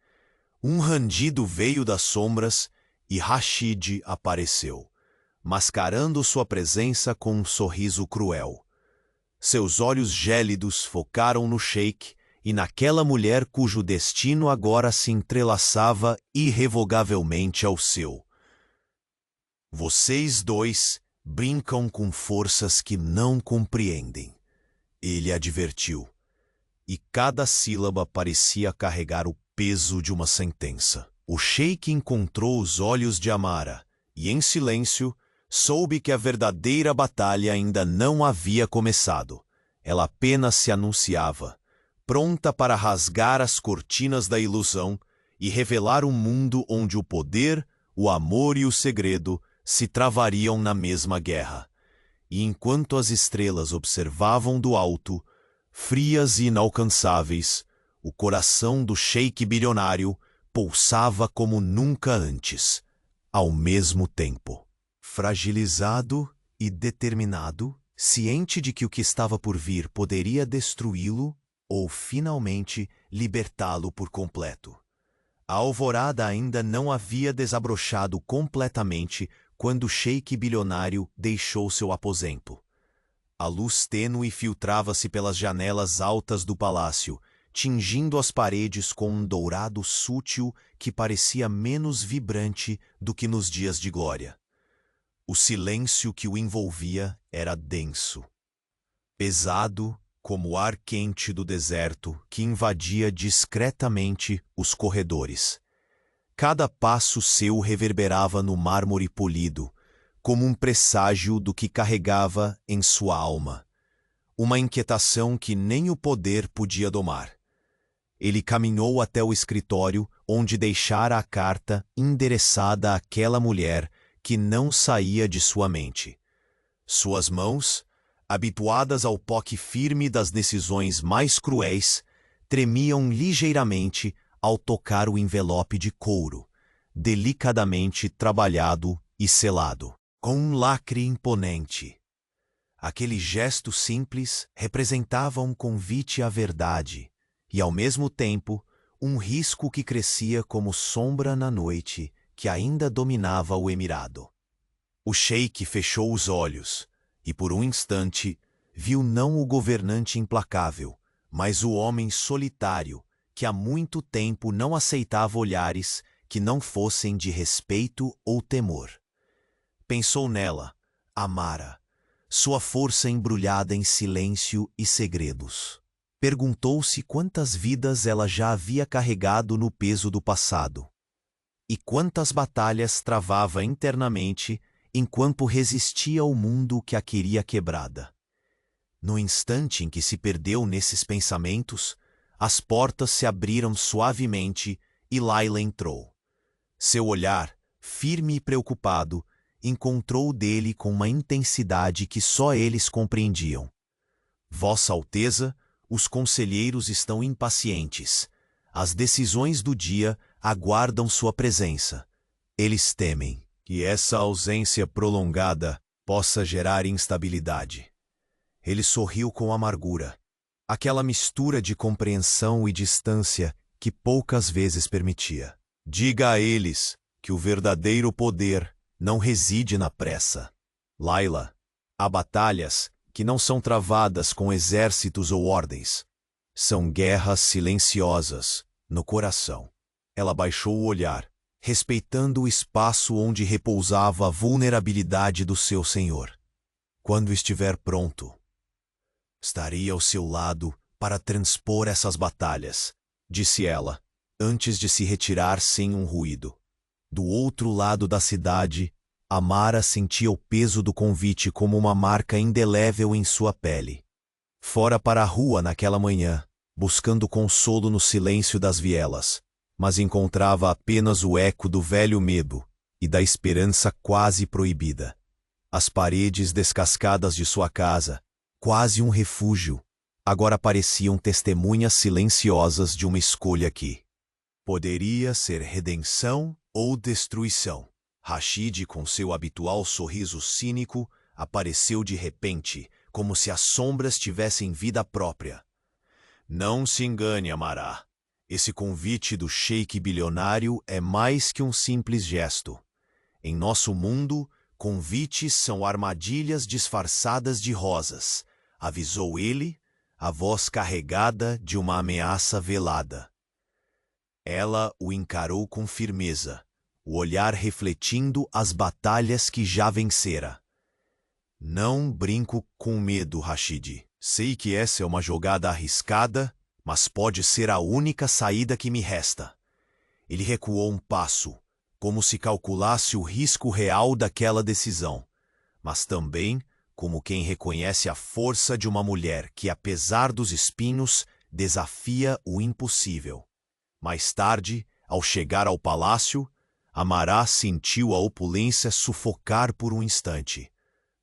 [SPEAKER 1] Um rangido veio das sombras e Rashid apareceu, mascarando sua presença com um sorriso cruel. Seus olhos gélidos focaram no sheik e naquela mulher cujo destino agora se entrelaçava irrevogavelmente ao seu. Vocês dois brincam com forças que não compreendem, ele advertiu, e cada sílaba parecia carregar o peso de uma sentença. O sheik encontrou os olhos de Amara e, em silêncio, soube que a verdadeira batalha ainda não havia começado. Ela apenas se anunciava, pronta para rasgar as cortinas da ilusão e revelar um mundo onde o poder, o amor e o segredo se travariam na mesma guerra. E enquanto as estrelas observavam do alto, frias e inalcançáveis, o coração do sheik bilionário pulsava como nunca antes, ao mesmo tempo. Fragilizado e determinado, ciente de que o que estava por vir poderia destruí-lo ou finalmente libertá-lo por completo. A alvorada ainda não havia desabrochado completamente quando o sheik bilionário deixou seu aposento. A luz tênue filtrava-se pelas janelas altas do palácio, tingindo as paredes com um dourado sútil que parecia menos vibrante do que nos dias de glória. O silêncio que o envolvia era denso, pesado como o ar quente do deserto que invadia discretamente os corredores. Cada passo seu reverberava no mármore polido, como um presságio do que carregava em sua alma. Uma inquietação que nem o poder podia domar. Ele caminhou até o escritório onde deixara a carta endereçada àquela mulher que não saía de sua mente. Suas mãos, habituadas ao toque firme das decisões mais cruéis, tremiam ligeiramente ao tocar o envelope de couro, delicadamente trabalhado e selado, com um lacre imponente. Aquele gesto simples representava um convite à verdade e, ao mesmo tempo, um risco que crescia como sombra na noite que ainda dominava o emirado. O sheik fechou os olhos e, por um instante, viu não o governante implacável, mas o homem solitário que há muito tempo não aceitava olhares que não fossem de respeito ou temor. Pensou nela, Amara, sua força embrulhada em silêncio e segredos. Perguntou-se quantas vidas ela já havia carregado no peso do passado e quantas batalhas travava internamente enquanto resistia ao mundo que a queria quebrada. No instante em que se perdeu nesses pensamentos, as portas se abriram suavemente e Laila entrou. Seu olhar, firme e preocupado, encontrou o dele com uma intensidade que só eles compreendiam. Vossa Alteza, os conselheiros estão impacientes. As decisões do dia aguardam sua presença. Eles temem que essa ausência prolongada possa gerar instabilidade. Ele sorriu com amargura, aquela mistura de compreensão e distância que poucas vezes permitia. Diga a eles que o verdadeiro poder não reside na pressa. Laila, há batalhas que não são travadas com exércitos ou ordens. São guerras silenciosas no coração. Ela baixou o olhar, respeitando o espaço onde repousava a vulnerabilidade do seu senhor. Quando estiver pronto, estarei ao seu lado para transpor essas batalhas, disse ela, antes de se retirar sem um ruído. Do outro lado da cidade, Amara sentia o peso do convite como uma marca indelével em sua pele. Fora para a rua naquela manhã, buscando consolo no silêncio das vielas, mas encontrava apenas o eco do velho medo e da esperança quase proibida. As paredes descascadas de sua casa, quase um refúgio, agora pareciam testemunhas silenciosas de uma escolha que poderia ser redenção ou destruição. Rashid, com seu habitual sorriso cínico, apareceu de repente, como se as sombras tivessem vida própria. Não se engane, Amara. Esse convite do sheik bilionário é mais que um simples gesto. Em nosso mundo, convites são armadilhas disfarçadas de rosas, avisou ele, a voz carregada de uma ameaça velada. Ela o encarou com firmeza, o olhar refletindo as batalhas que já vencera. Não brinco com medo, Rashid. Sei que essa é uma jogada arriscada, mas pode ser a única saída que me resta. Ele recuou um passo, como se calculasse o risco real daquela decisão, mas também como quem reconhece a força de uma mulher que, apesar dos espinhos, desafia o impossível. Mais tarde, ao chegar ao palácio, Amara sentiu a opulência sufocar por um instante.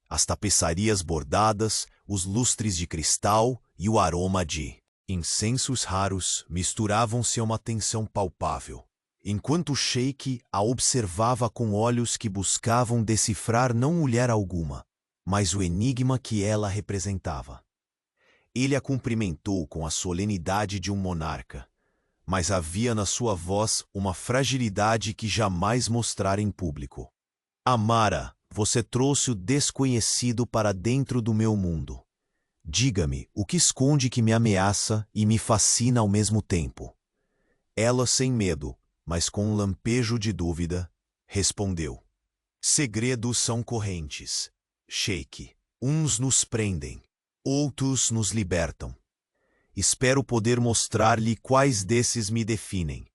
[SPEAKER 1] As tapeçarias bordadas, os lustres de cristal e o aroma de incensos raros misturavam-se a uma tensão palpável, enquanto o sheik a observava com olhos que buscavam decifrar não mulher alguma, mas o enigma que ela representava. Ele a cumprimentou com a solenidade de um monarca, mas havia na sua voz uma fragilidade que jamais mostrara em público. Amara, você trouxe o desconhecido para dentro do meu mundo. Diga-me o que esconde que me ameaça e me fascina ao mesmo tempo. Ela, sem medo, mas com um lampejo de dúvida, respondeu. Segredos são correntes. Sheik, uns nos prendem, outros nos libertam. Espero poder mostrar-lhe quais desses me definem.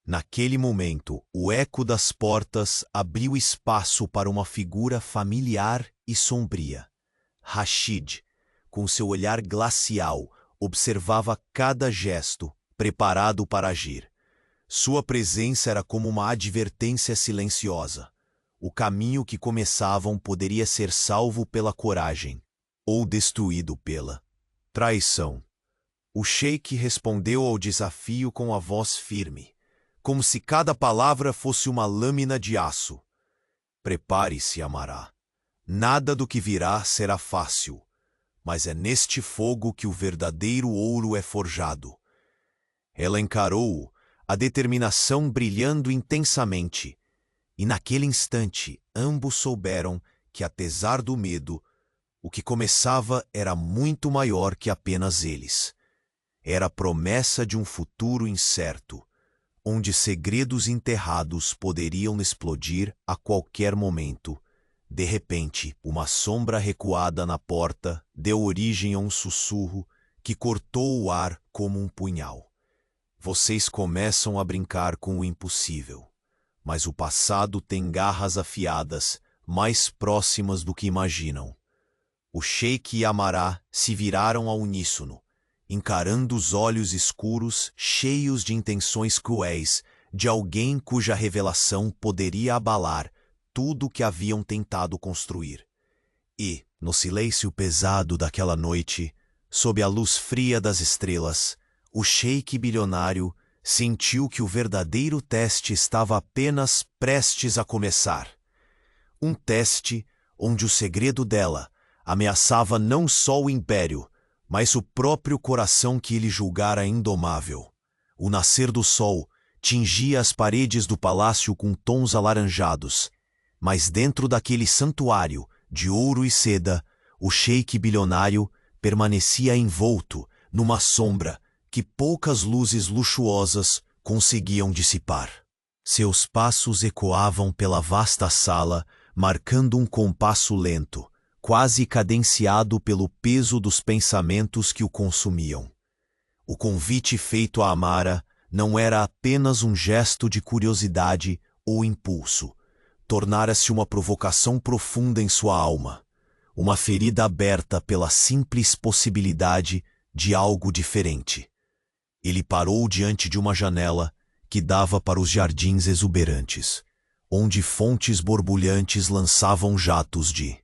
[SPEAKER 1] Naquele momento, o eco das portas abriu espaço para uma figura familiar e sombria. Rashid, com seu olhar glacial, observava cada gesto, preparado para agir. Sua presença era como uma advertência silenciosa. O caminho que começavam poderia ser salvo pela coragem, ou destruído pela traição. O sheik respondeu ao desafio com a voz firme, como se cada palavra fosse uma lâmina de aço. Prepare-se, Amará. Nada do que virá será fácil, mas é neste fogo que o verdadeiro ouro é forjado. Ela encarou-o, a determinação brilhando intensamente, e naquele instante ambos souberam que, apesar do medo, o que começava era muito maior que apenas eles. Era a promessa de um futuro incerto, onde segredos enterrados poderiam explodir a qualquer momento. De repente, uma sombra recuada na porta deu origem a um sussurro que cortou o ar como um punhal. Vocês começam a brincar com o impossível, mas o passado tem garras afiadas, mais próximas do que imaginam. O sheik e Amará se viraram ao uníssono, encarando os olhos escuros, cheios de intenções cruéis, de alguém cuja revelação poderia abalar tudo o que haviam tentado construir. E, no silêncio pesado daquela noite, sob a luz fria das estrelas, o sheik bilionário sentiu que o verdadeiro teste estava apenas prestes a começar. Um teste onde o segredo dela ameaçava não só o império, mas o próprio coração que ele julgara indomável. O nascer do sol tingia as paredes do palácio com tons alaranjados, mas dentro daquele santuário de ouro e seda, o sheik bilionário permanecia envolto numa sombra que poucas luzes luxuosas conseguiam dissipar. Seus passos ecoavam pela vasta sala, marcando um compasso lento, quase cadenciado pelo peso dos pensamentos que o consumiam. O convite feito a Amara não era apenas um gesto de curiosidade ou impulso. Tornara-se uma provocação profunda em sua alma, uma ferida aberta pela simples possibilidade de algo diferente. Ele parou diante de uma janela que dava para os jardins exuberantes, onde fontes borbulhantes lançavam jatos de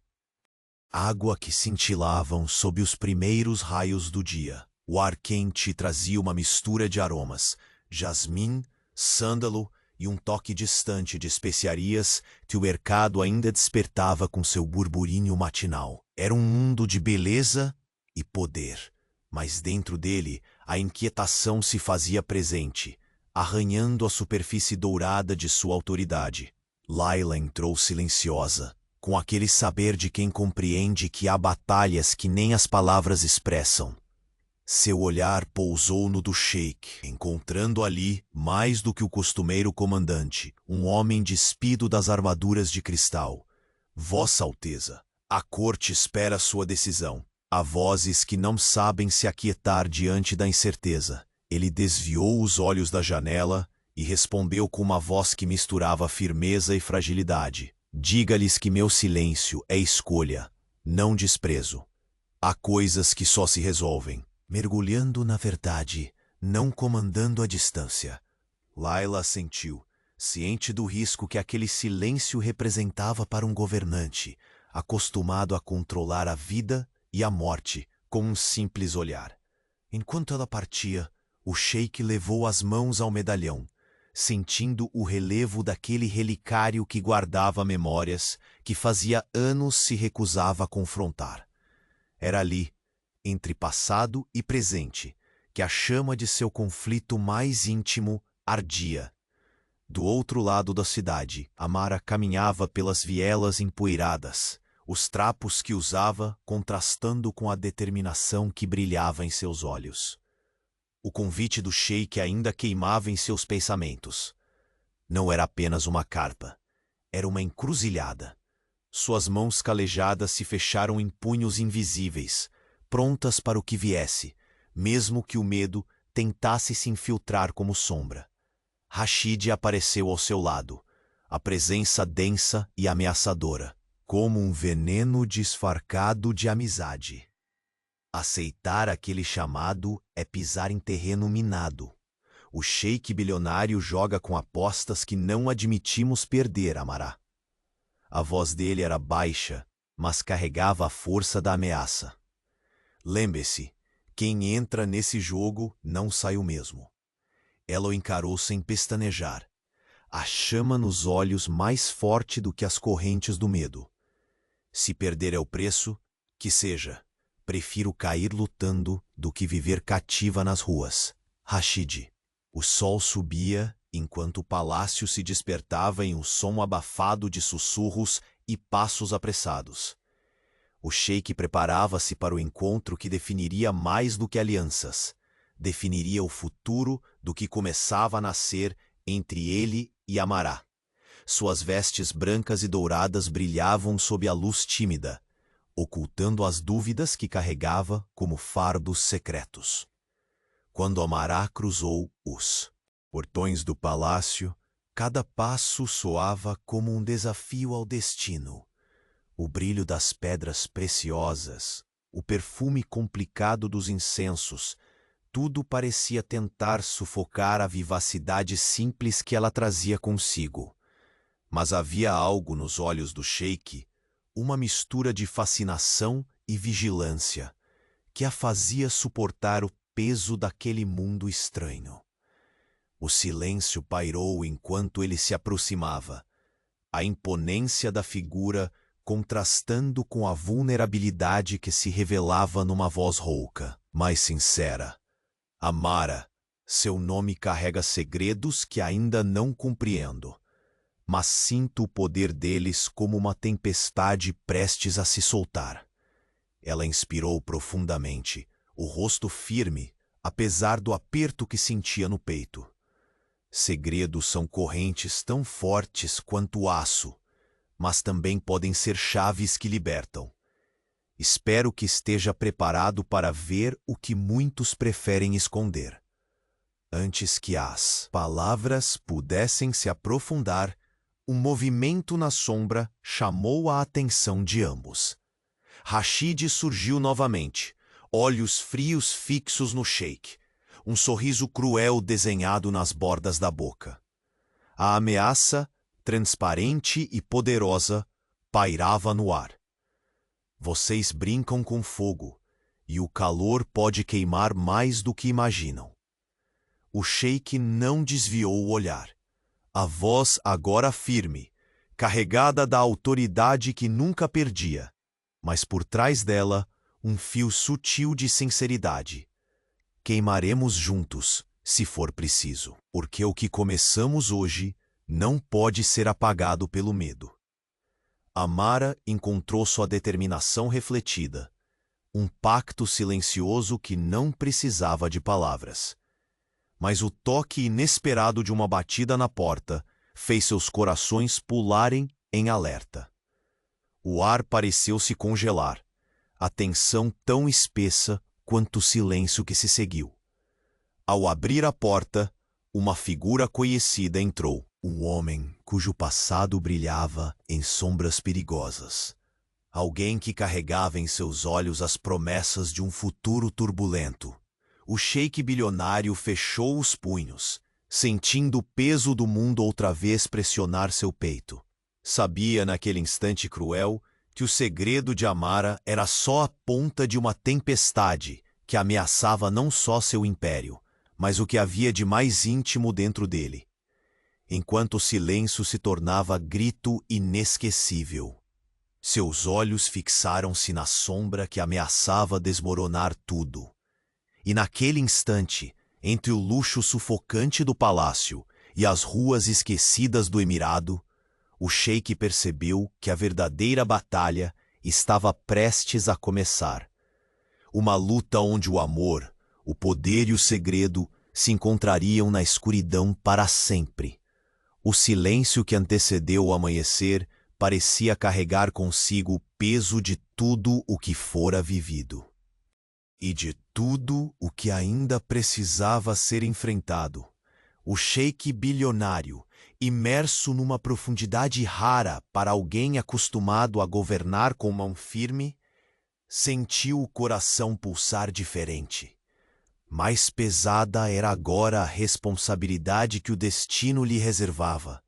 [SPEAKER 1] água que cintilavam sob os primeiros raios do dia. O ar quente trazia uma mistura de aromas, jasmim, sândalo e um toque distante de especiarias que o mercado ainda despertava com seu burburinho matinal. Era um mundo de beleza e poder, mas dentro dele a inquietação se fazia presente, arranhando a superfície dourada de sua autoridade. Layla entrou silenciosa, com aquele saber de quem compreende que há batalhas que nem as palavras expressam. Seu olhar pousou no do sheik, encontrando ali, mais do que o costumeiro comandante, um homem despido das armaduras de cristal. Vossa Alteza, a corte espera sua decisão. Há vozes que não sabem se aquietar diante da incerteza. Ele desviou os olhos da janela e respondeu com uma voz que misturava firmeza e fragilidade. Diga-lhes que meu silêncio é escolha, não desprezo. Há coisas que só se resolvem mergulhando na verdade, não comandando a distância. Layla assentiu, ciente do risco que aquele silêncio representava para um governante, acostumado a controlar a vida e a morte com um simples olhar. Enquanto ela partia, o sheik levou as mãos ao medalhão, sentindo o relevo daquele relicário que guardava memórias que fazia anos se recusava a confrontar. Era ali, entre passado e presente, que a chama de seu conflito mais íntimo ardia. Do outro lado da cidade, Amara caminhava pelas vielas empoeiradas, os trapos que usava contrastando com a determinação que brilhava em seus olhos. O convite do sheik ainda queimava em seus pensamentos. Não era apenas uma carta. era uma encruzilhada. Suas mãos calejadas se fecharam em punhos invisíveis, prontas para o que viesse, mesmo que o medo tentasse se infiltrar como sombra. Rashid apareceu ao seu lado, a presença densa e ameaçadora, como um veneno disfarçado de amizade. Aceitar aquele chamado é pisar em terreno minado. O sheik bilionário joga com apostas que não admitimos perder, Amará. A voz dele era baixa, mas carregava a força da ameaça. Lembre-se, quem entra nesse jogo não sai o mesmo. Ela o encarou sem pestanejar, a chama nos olhos mais forte do que as correntes do medo. Se perder é o preço, que seja. Prefiro cair lutando do que viver cativa nas ruas. Rashid. O sol subia enquanto o palácio se despertava em um som abafado de sussurros e passos apressados. O sheik preparava-se para o encontro que definiria mais do que alianças. Definiria o futuro do que começava a nascer entre ele e Amará. Suas vestes brancas e douradas brilhavam sob a luz tímida, ocultando as dúvidas que carregava como fardos secretos. Quando Amará cruzou os portões do palácio, cada passo soava como um desafio ao destino. O brilho das pedras preciosas, o perfume complicado dos incensos, tudo parecia tentar sufocar a vivacidade simples que ela trazia consigo. Mas havia algo nos olhos do sheik, uma mistura de fascinação e vigilância, que a fazia suportar o peso daquele mundo estranho. O silêncio pairou enquanto ele se aproximava, a imponência da figura contrastando com a vulnerabilidade que se revelava numa voz rouca, mas sincera. Amara, seu nome carrega segredos que ainda não compreendo, mas sinto o poder deles como uma tempestade prestes a se soltar. Ela inspirou profundamente, o rosto firme, apesar do aperto que sentia no peito. Segredos são correntes tão fortes quanto o aço, mas também podem ser chaves que libertam. Espero que esteja preparado para ver o que muitos preferem esconder. Antes que as palavras pudessem se aprofundar, um movimento na sombra chamou a atenção de ambos. Rashid surgiu novamente, olhos frios fixos no sheik, um sorriso cruel desenhado nas bordas da boca. A ameaça, transparente e poderosa, pairava no ar. Vocês brincam com fogo, e o calor pode queimar mais do que imaginam. O sheik não desviou o olhar. A voz agora firme, carregada da autoridade que nunca perdia, mas por trás dela, um fio sutil de sinceridade. Queimaremos juntos, se for preciso, porque o que começamos hoje não pode ser apagado pelo medo. Amara encontrou sua determinação refletida, um pacto silencioso que não precisava de palavras. Mas o toque inesperado de uma batida na porta fez seus corações pularem em alerta. O ar pareceu se congelar, a tensão tão espessa quanto o silêncio que se seguiu. Ao abrir a porta, uma figura conhecida entrou, um homem cujo passado brilhava em sombras perigosas. Alguém que carregava em seus olhos as promessas de um futuro turbulento. O sheik bilionário fechou os punhos, sentindo o peso do mundo outra vez pressionar seu peito. Sabia naquele instante cruel que o segredo de Amara era só a ponta de uma tempestade que ameaçava não só seu império, mas o que havia de mais íntimo dentro dele. Enquanto o silêncio se tornava grito inesquecível. Seus olhos fixaram-se na sombra que ameaçava desmoronar tudo. E naquele instante, entre o luxo sufocante do palácio e as ruas esquecidas do Emirado, o sheik percebeu que a verdadeira batalha estava prestes a começar. Uma luta onde o amor, o poder e o segredo se encontrariam na escuridão para sempre. O silêncio que antecedeu o amanhecer parecia carregar consigo o peso de tudo o que fora vivido. E de tudo o que ainda precisava ser enfrentado. O sheik bilionário, imerso numa profundidade rara para alguém acostumado a governar com mão firme, sentiu o coração pulsar diferente. Mais pesada era agora a responsabilidade que o destino lhe reservava,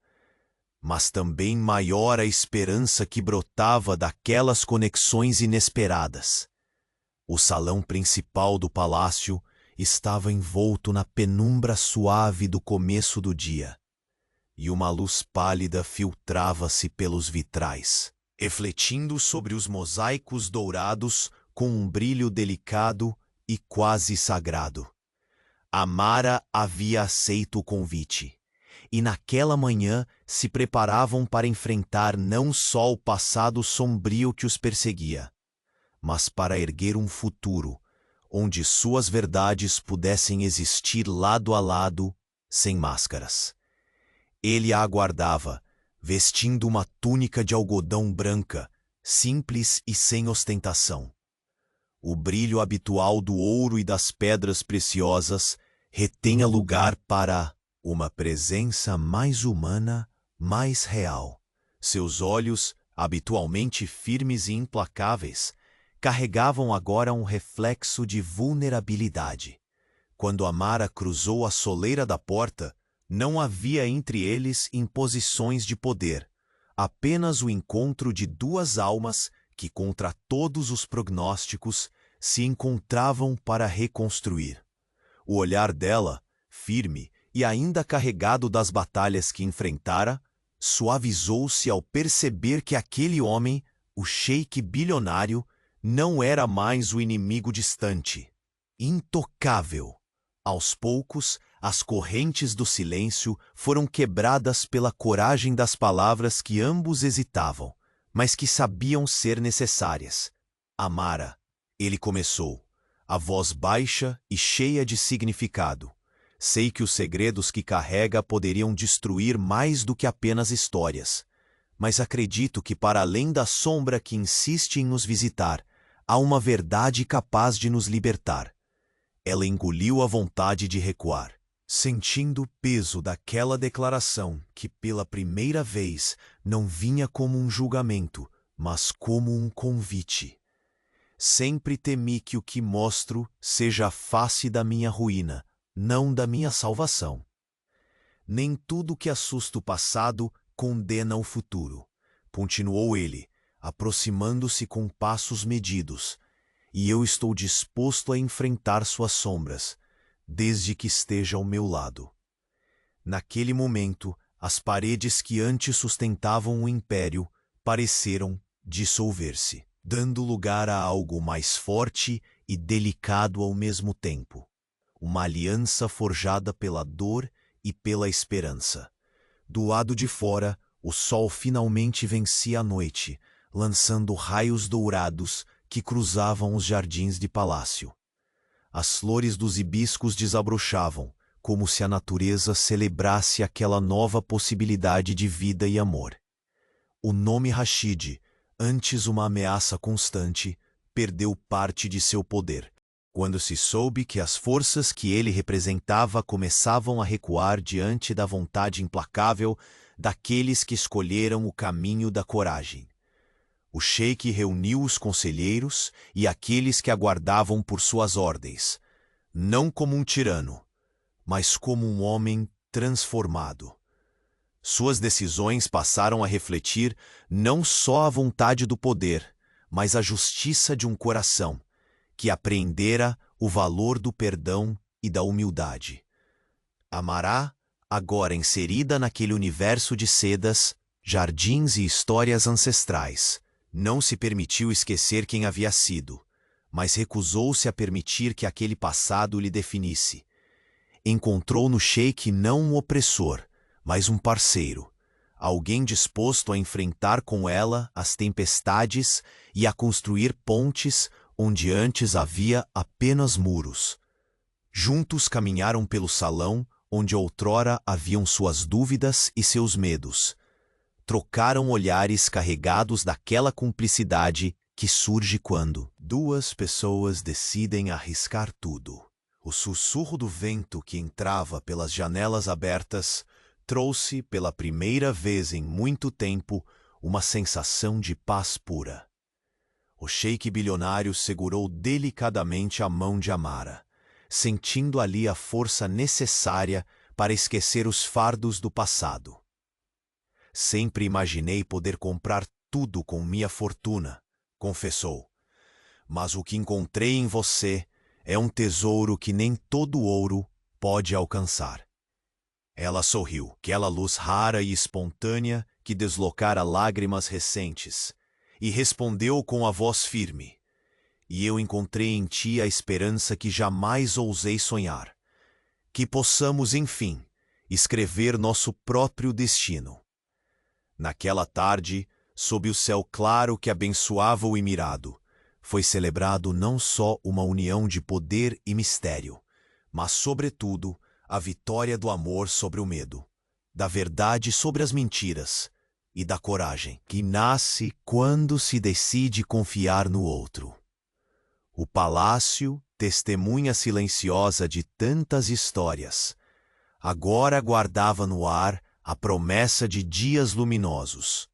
[SPEAKER 1] mas também maior a esperança que brotava daquelas conexões inesperadas. O salão principal do palácio estava envolto na penumbra suave do começo do dia, e uma luz pálida filtrava-se pelos vitrais, refletindo sobre os mosaicos dourados com um brilho delicado e quase sagrado. Amara havia aceito o convite, e naquela manhã se preparavam para enfrentar não só o passado sombrio que os perseguia, mas para erguer um futuro onde suas verdades pudessem existir lado a lado, sem máscaras. Ele a aguardava, vestindo uma túnica de algodão branca, simples e sem ostentação. O brilho habitual do ouro e das pedras preciosas retenha lugar para uma presença mais humana, mais real. Seus olhos, habitualmente firmes e implacáveis, carregavam agora um reflexo de vulnerabilidade. Quando Amara cruzou a soleira da porta, não havia entre eles imposições de poder, apenas o encontro de duas almas que, contra todos os prognósticos, se encontravam para reconstruir. O olhar dela, firme e ainda carregado das batalhas que enfrentara, suavizou-se ao perceber que aquele homem, o sheik bilionário, não era mais o inimigo distante, intocável. Aos poucos, as correntes do silêncio foram quebradas pela coragem das palavras que ambos hesitavam, mas que sabiam ser necessárias. Amara, ele começou, a voz baixa e cheia de significado. Sei que os segredos que carrega poderiam destruir mais do que apenas histórias, mas acredito que para além da sombra que insiste em nos visitar, há uma verdade capaz de nos libertar. Ela engoliu a vontade de recuar, sentindo o peso daquela declaração que pela primeira vez não vinha como um julgamento, mas como um convite. Sempre temi que o que mostro seja a face da minha ruína, não da minha salvação. Nem tudo que assusta o passado condena o futuro, continuou ele, aproximando-se com passos medidos, e eu estou disposto a enfrentar suas sombras, desde que esteja ao meu lado. Naquele momento, as paredes que antes sustentavam o império pareceram dissolver-se, dando lugar a algo mais forte e delicado ao mesmo tempo. Uma aliança forjada pela dor e pela esperança. Do lado de fora, o sol finalmente vencia a noite, lançando raios dourados que cruzavam os jardins de palácio. As flores dos hibiscos desabrochavam, como se a natureza celebrasse aquela nova possibilidade de vida e amor. O nome Rashid, antes uma ameaça constante, perdeu parte de seu poder, quando se soube que as forças que ele representava começavam a recuar diante da vontade implacável daqueles que escolheram o caminho da coragem. O sheik reuniu os conselheiros e aqueles que aguardavam por suas ordens, não como um tirano, mas como um homem transformado. Suas decisões passaram a refletir não só a vontade do poder, mas a justiça de um coração, que apreendera o valor do perdão e da humildade. Amara, agora inserida naquele universo de sedas, jardins e histórias ancestrais, não se permitiu esquecer quem havia sido, mas recusou-se a permitir que aquele passado lhe definisse. Encontrou no sheik não um opressor, mas um parceiro, alguém disposto a enfrentar com ela as tempestades e a construir pontes onde antes havia apenas muros. Juntos caminharam pelo salão, onde outrora haviam suas dúvidas e seus medos. Trocaram olhares carregados daquela cumplicidade que surge quando duas pessoas decidem arriscar tudo. O sussurro do vento que entrava pelas janelas abertas trouxe, pela primeira vez em muito tempo, uma sensação de paz pura. O sheik bilionário segurou delicadamente a mão de Amara, sentindo ali a força necessária para esquecer os fardos do passado. Sempre imaginei poder comprar tudo com minha fortuna, confessou. Mas o que encontrei em você é um tesouro que nem todo ouro pode alcançar. Ela sorriu, aquela luz rara e espontânea que deslocara lágrimas recentes, e respondeu com a voz firme: E eu encontrei em ti a esperança que jamais ousei sonhar, que possamos, enfim, escrever nosso próprio destino. Naquela tarde, sob o céu claro que abençoava o Emirado, foi celebrado não só uma união de poder e mistério, mas, sobretudo, a vitória do amor sobre o medo, da verdade sobre as mentiras e da coragem, que nasce quando se decide confiar no outro. O palácio, testemunha silenciosa de tantas histórias, agora guardava no ar a promessa de dias luminosos,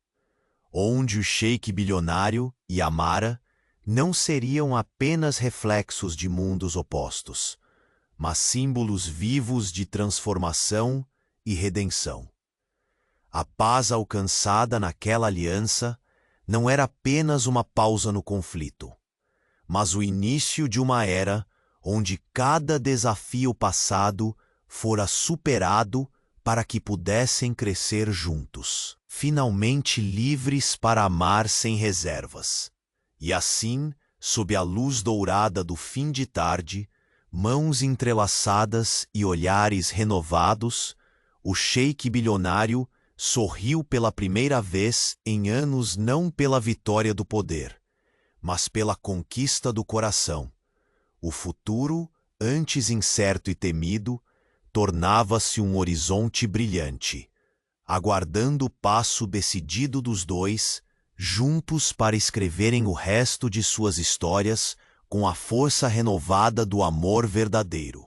[SPEAKER 1] onde o sheik bilionário e Amara não seriam apenas reflexos de mundos opostos, mas símbolos vivos de transformação e redenção. A paz alcançada naquela aliança não era apenas uma pausa no conflito, mas o início de uma era onde cada desafio passado fora superado para que pudessem crescer juntos, finalmente livres para amar sem reservas. E assim, sob a luz dourada do fim de tarde, mãos entrelaçadas e olhares renovados, o sheik bilionário sorriu pela primeira vez em anos, não pela vitória do poder, mas pela conquista do coração. O futuro, antes incerto e temido, tornava-se um horizonte brilhante, aguardando o passo decidido dos dois, juntos para escreverem o resto de suas histórias com a força renovada do amor verdadeiro.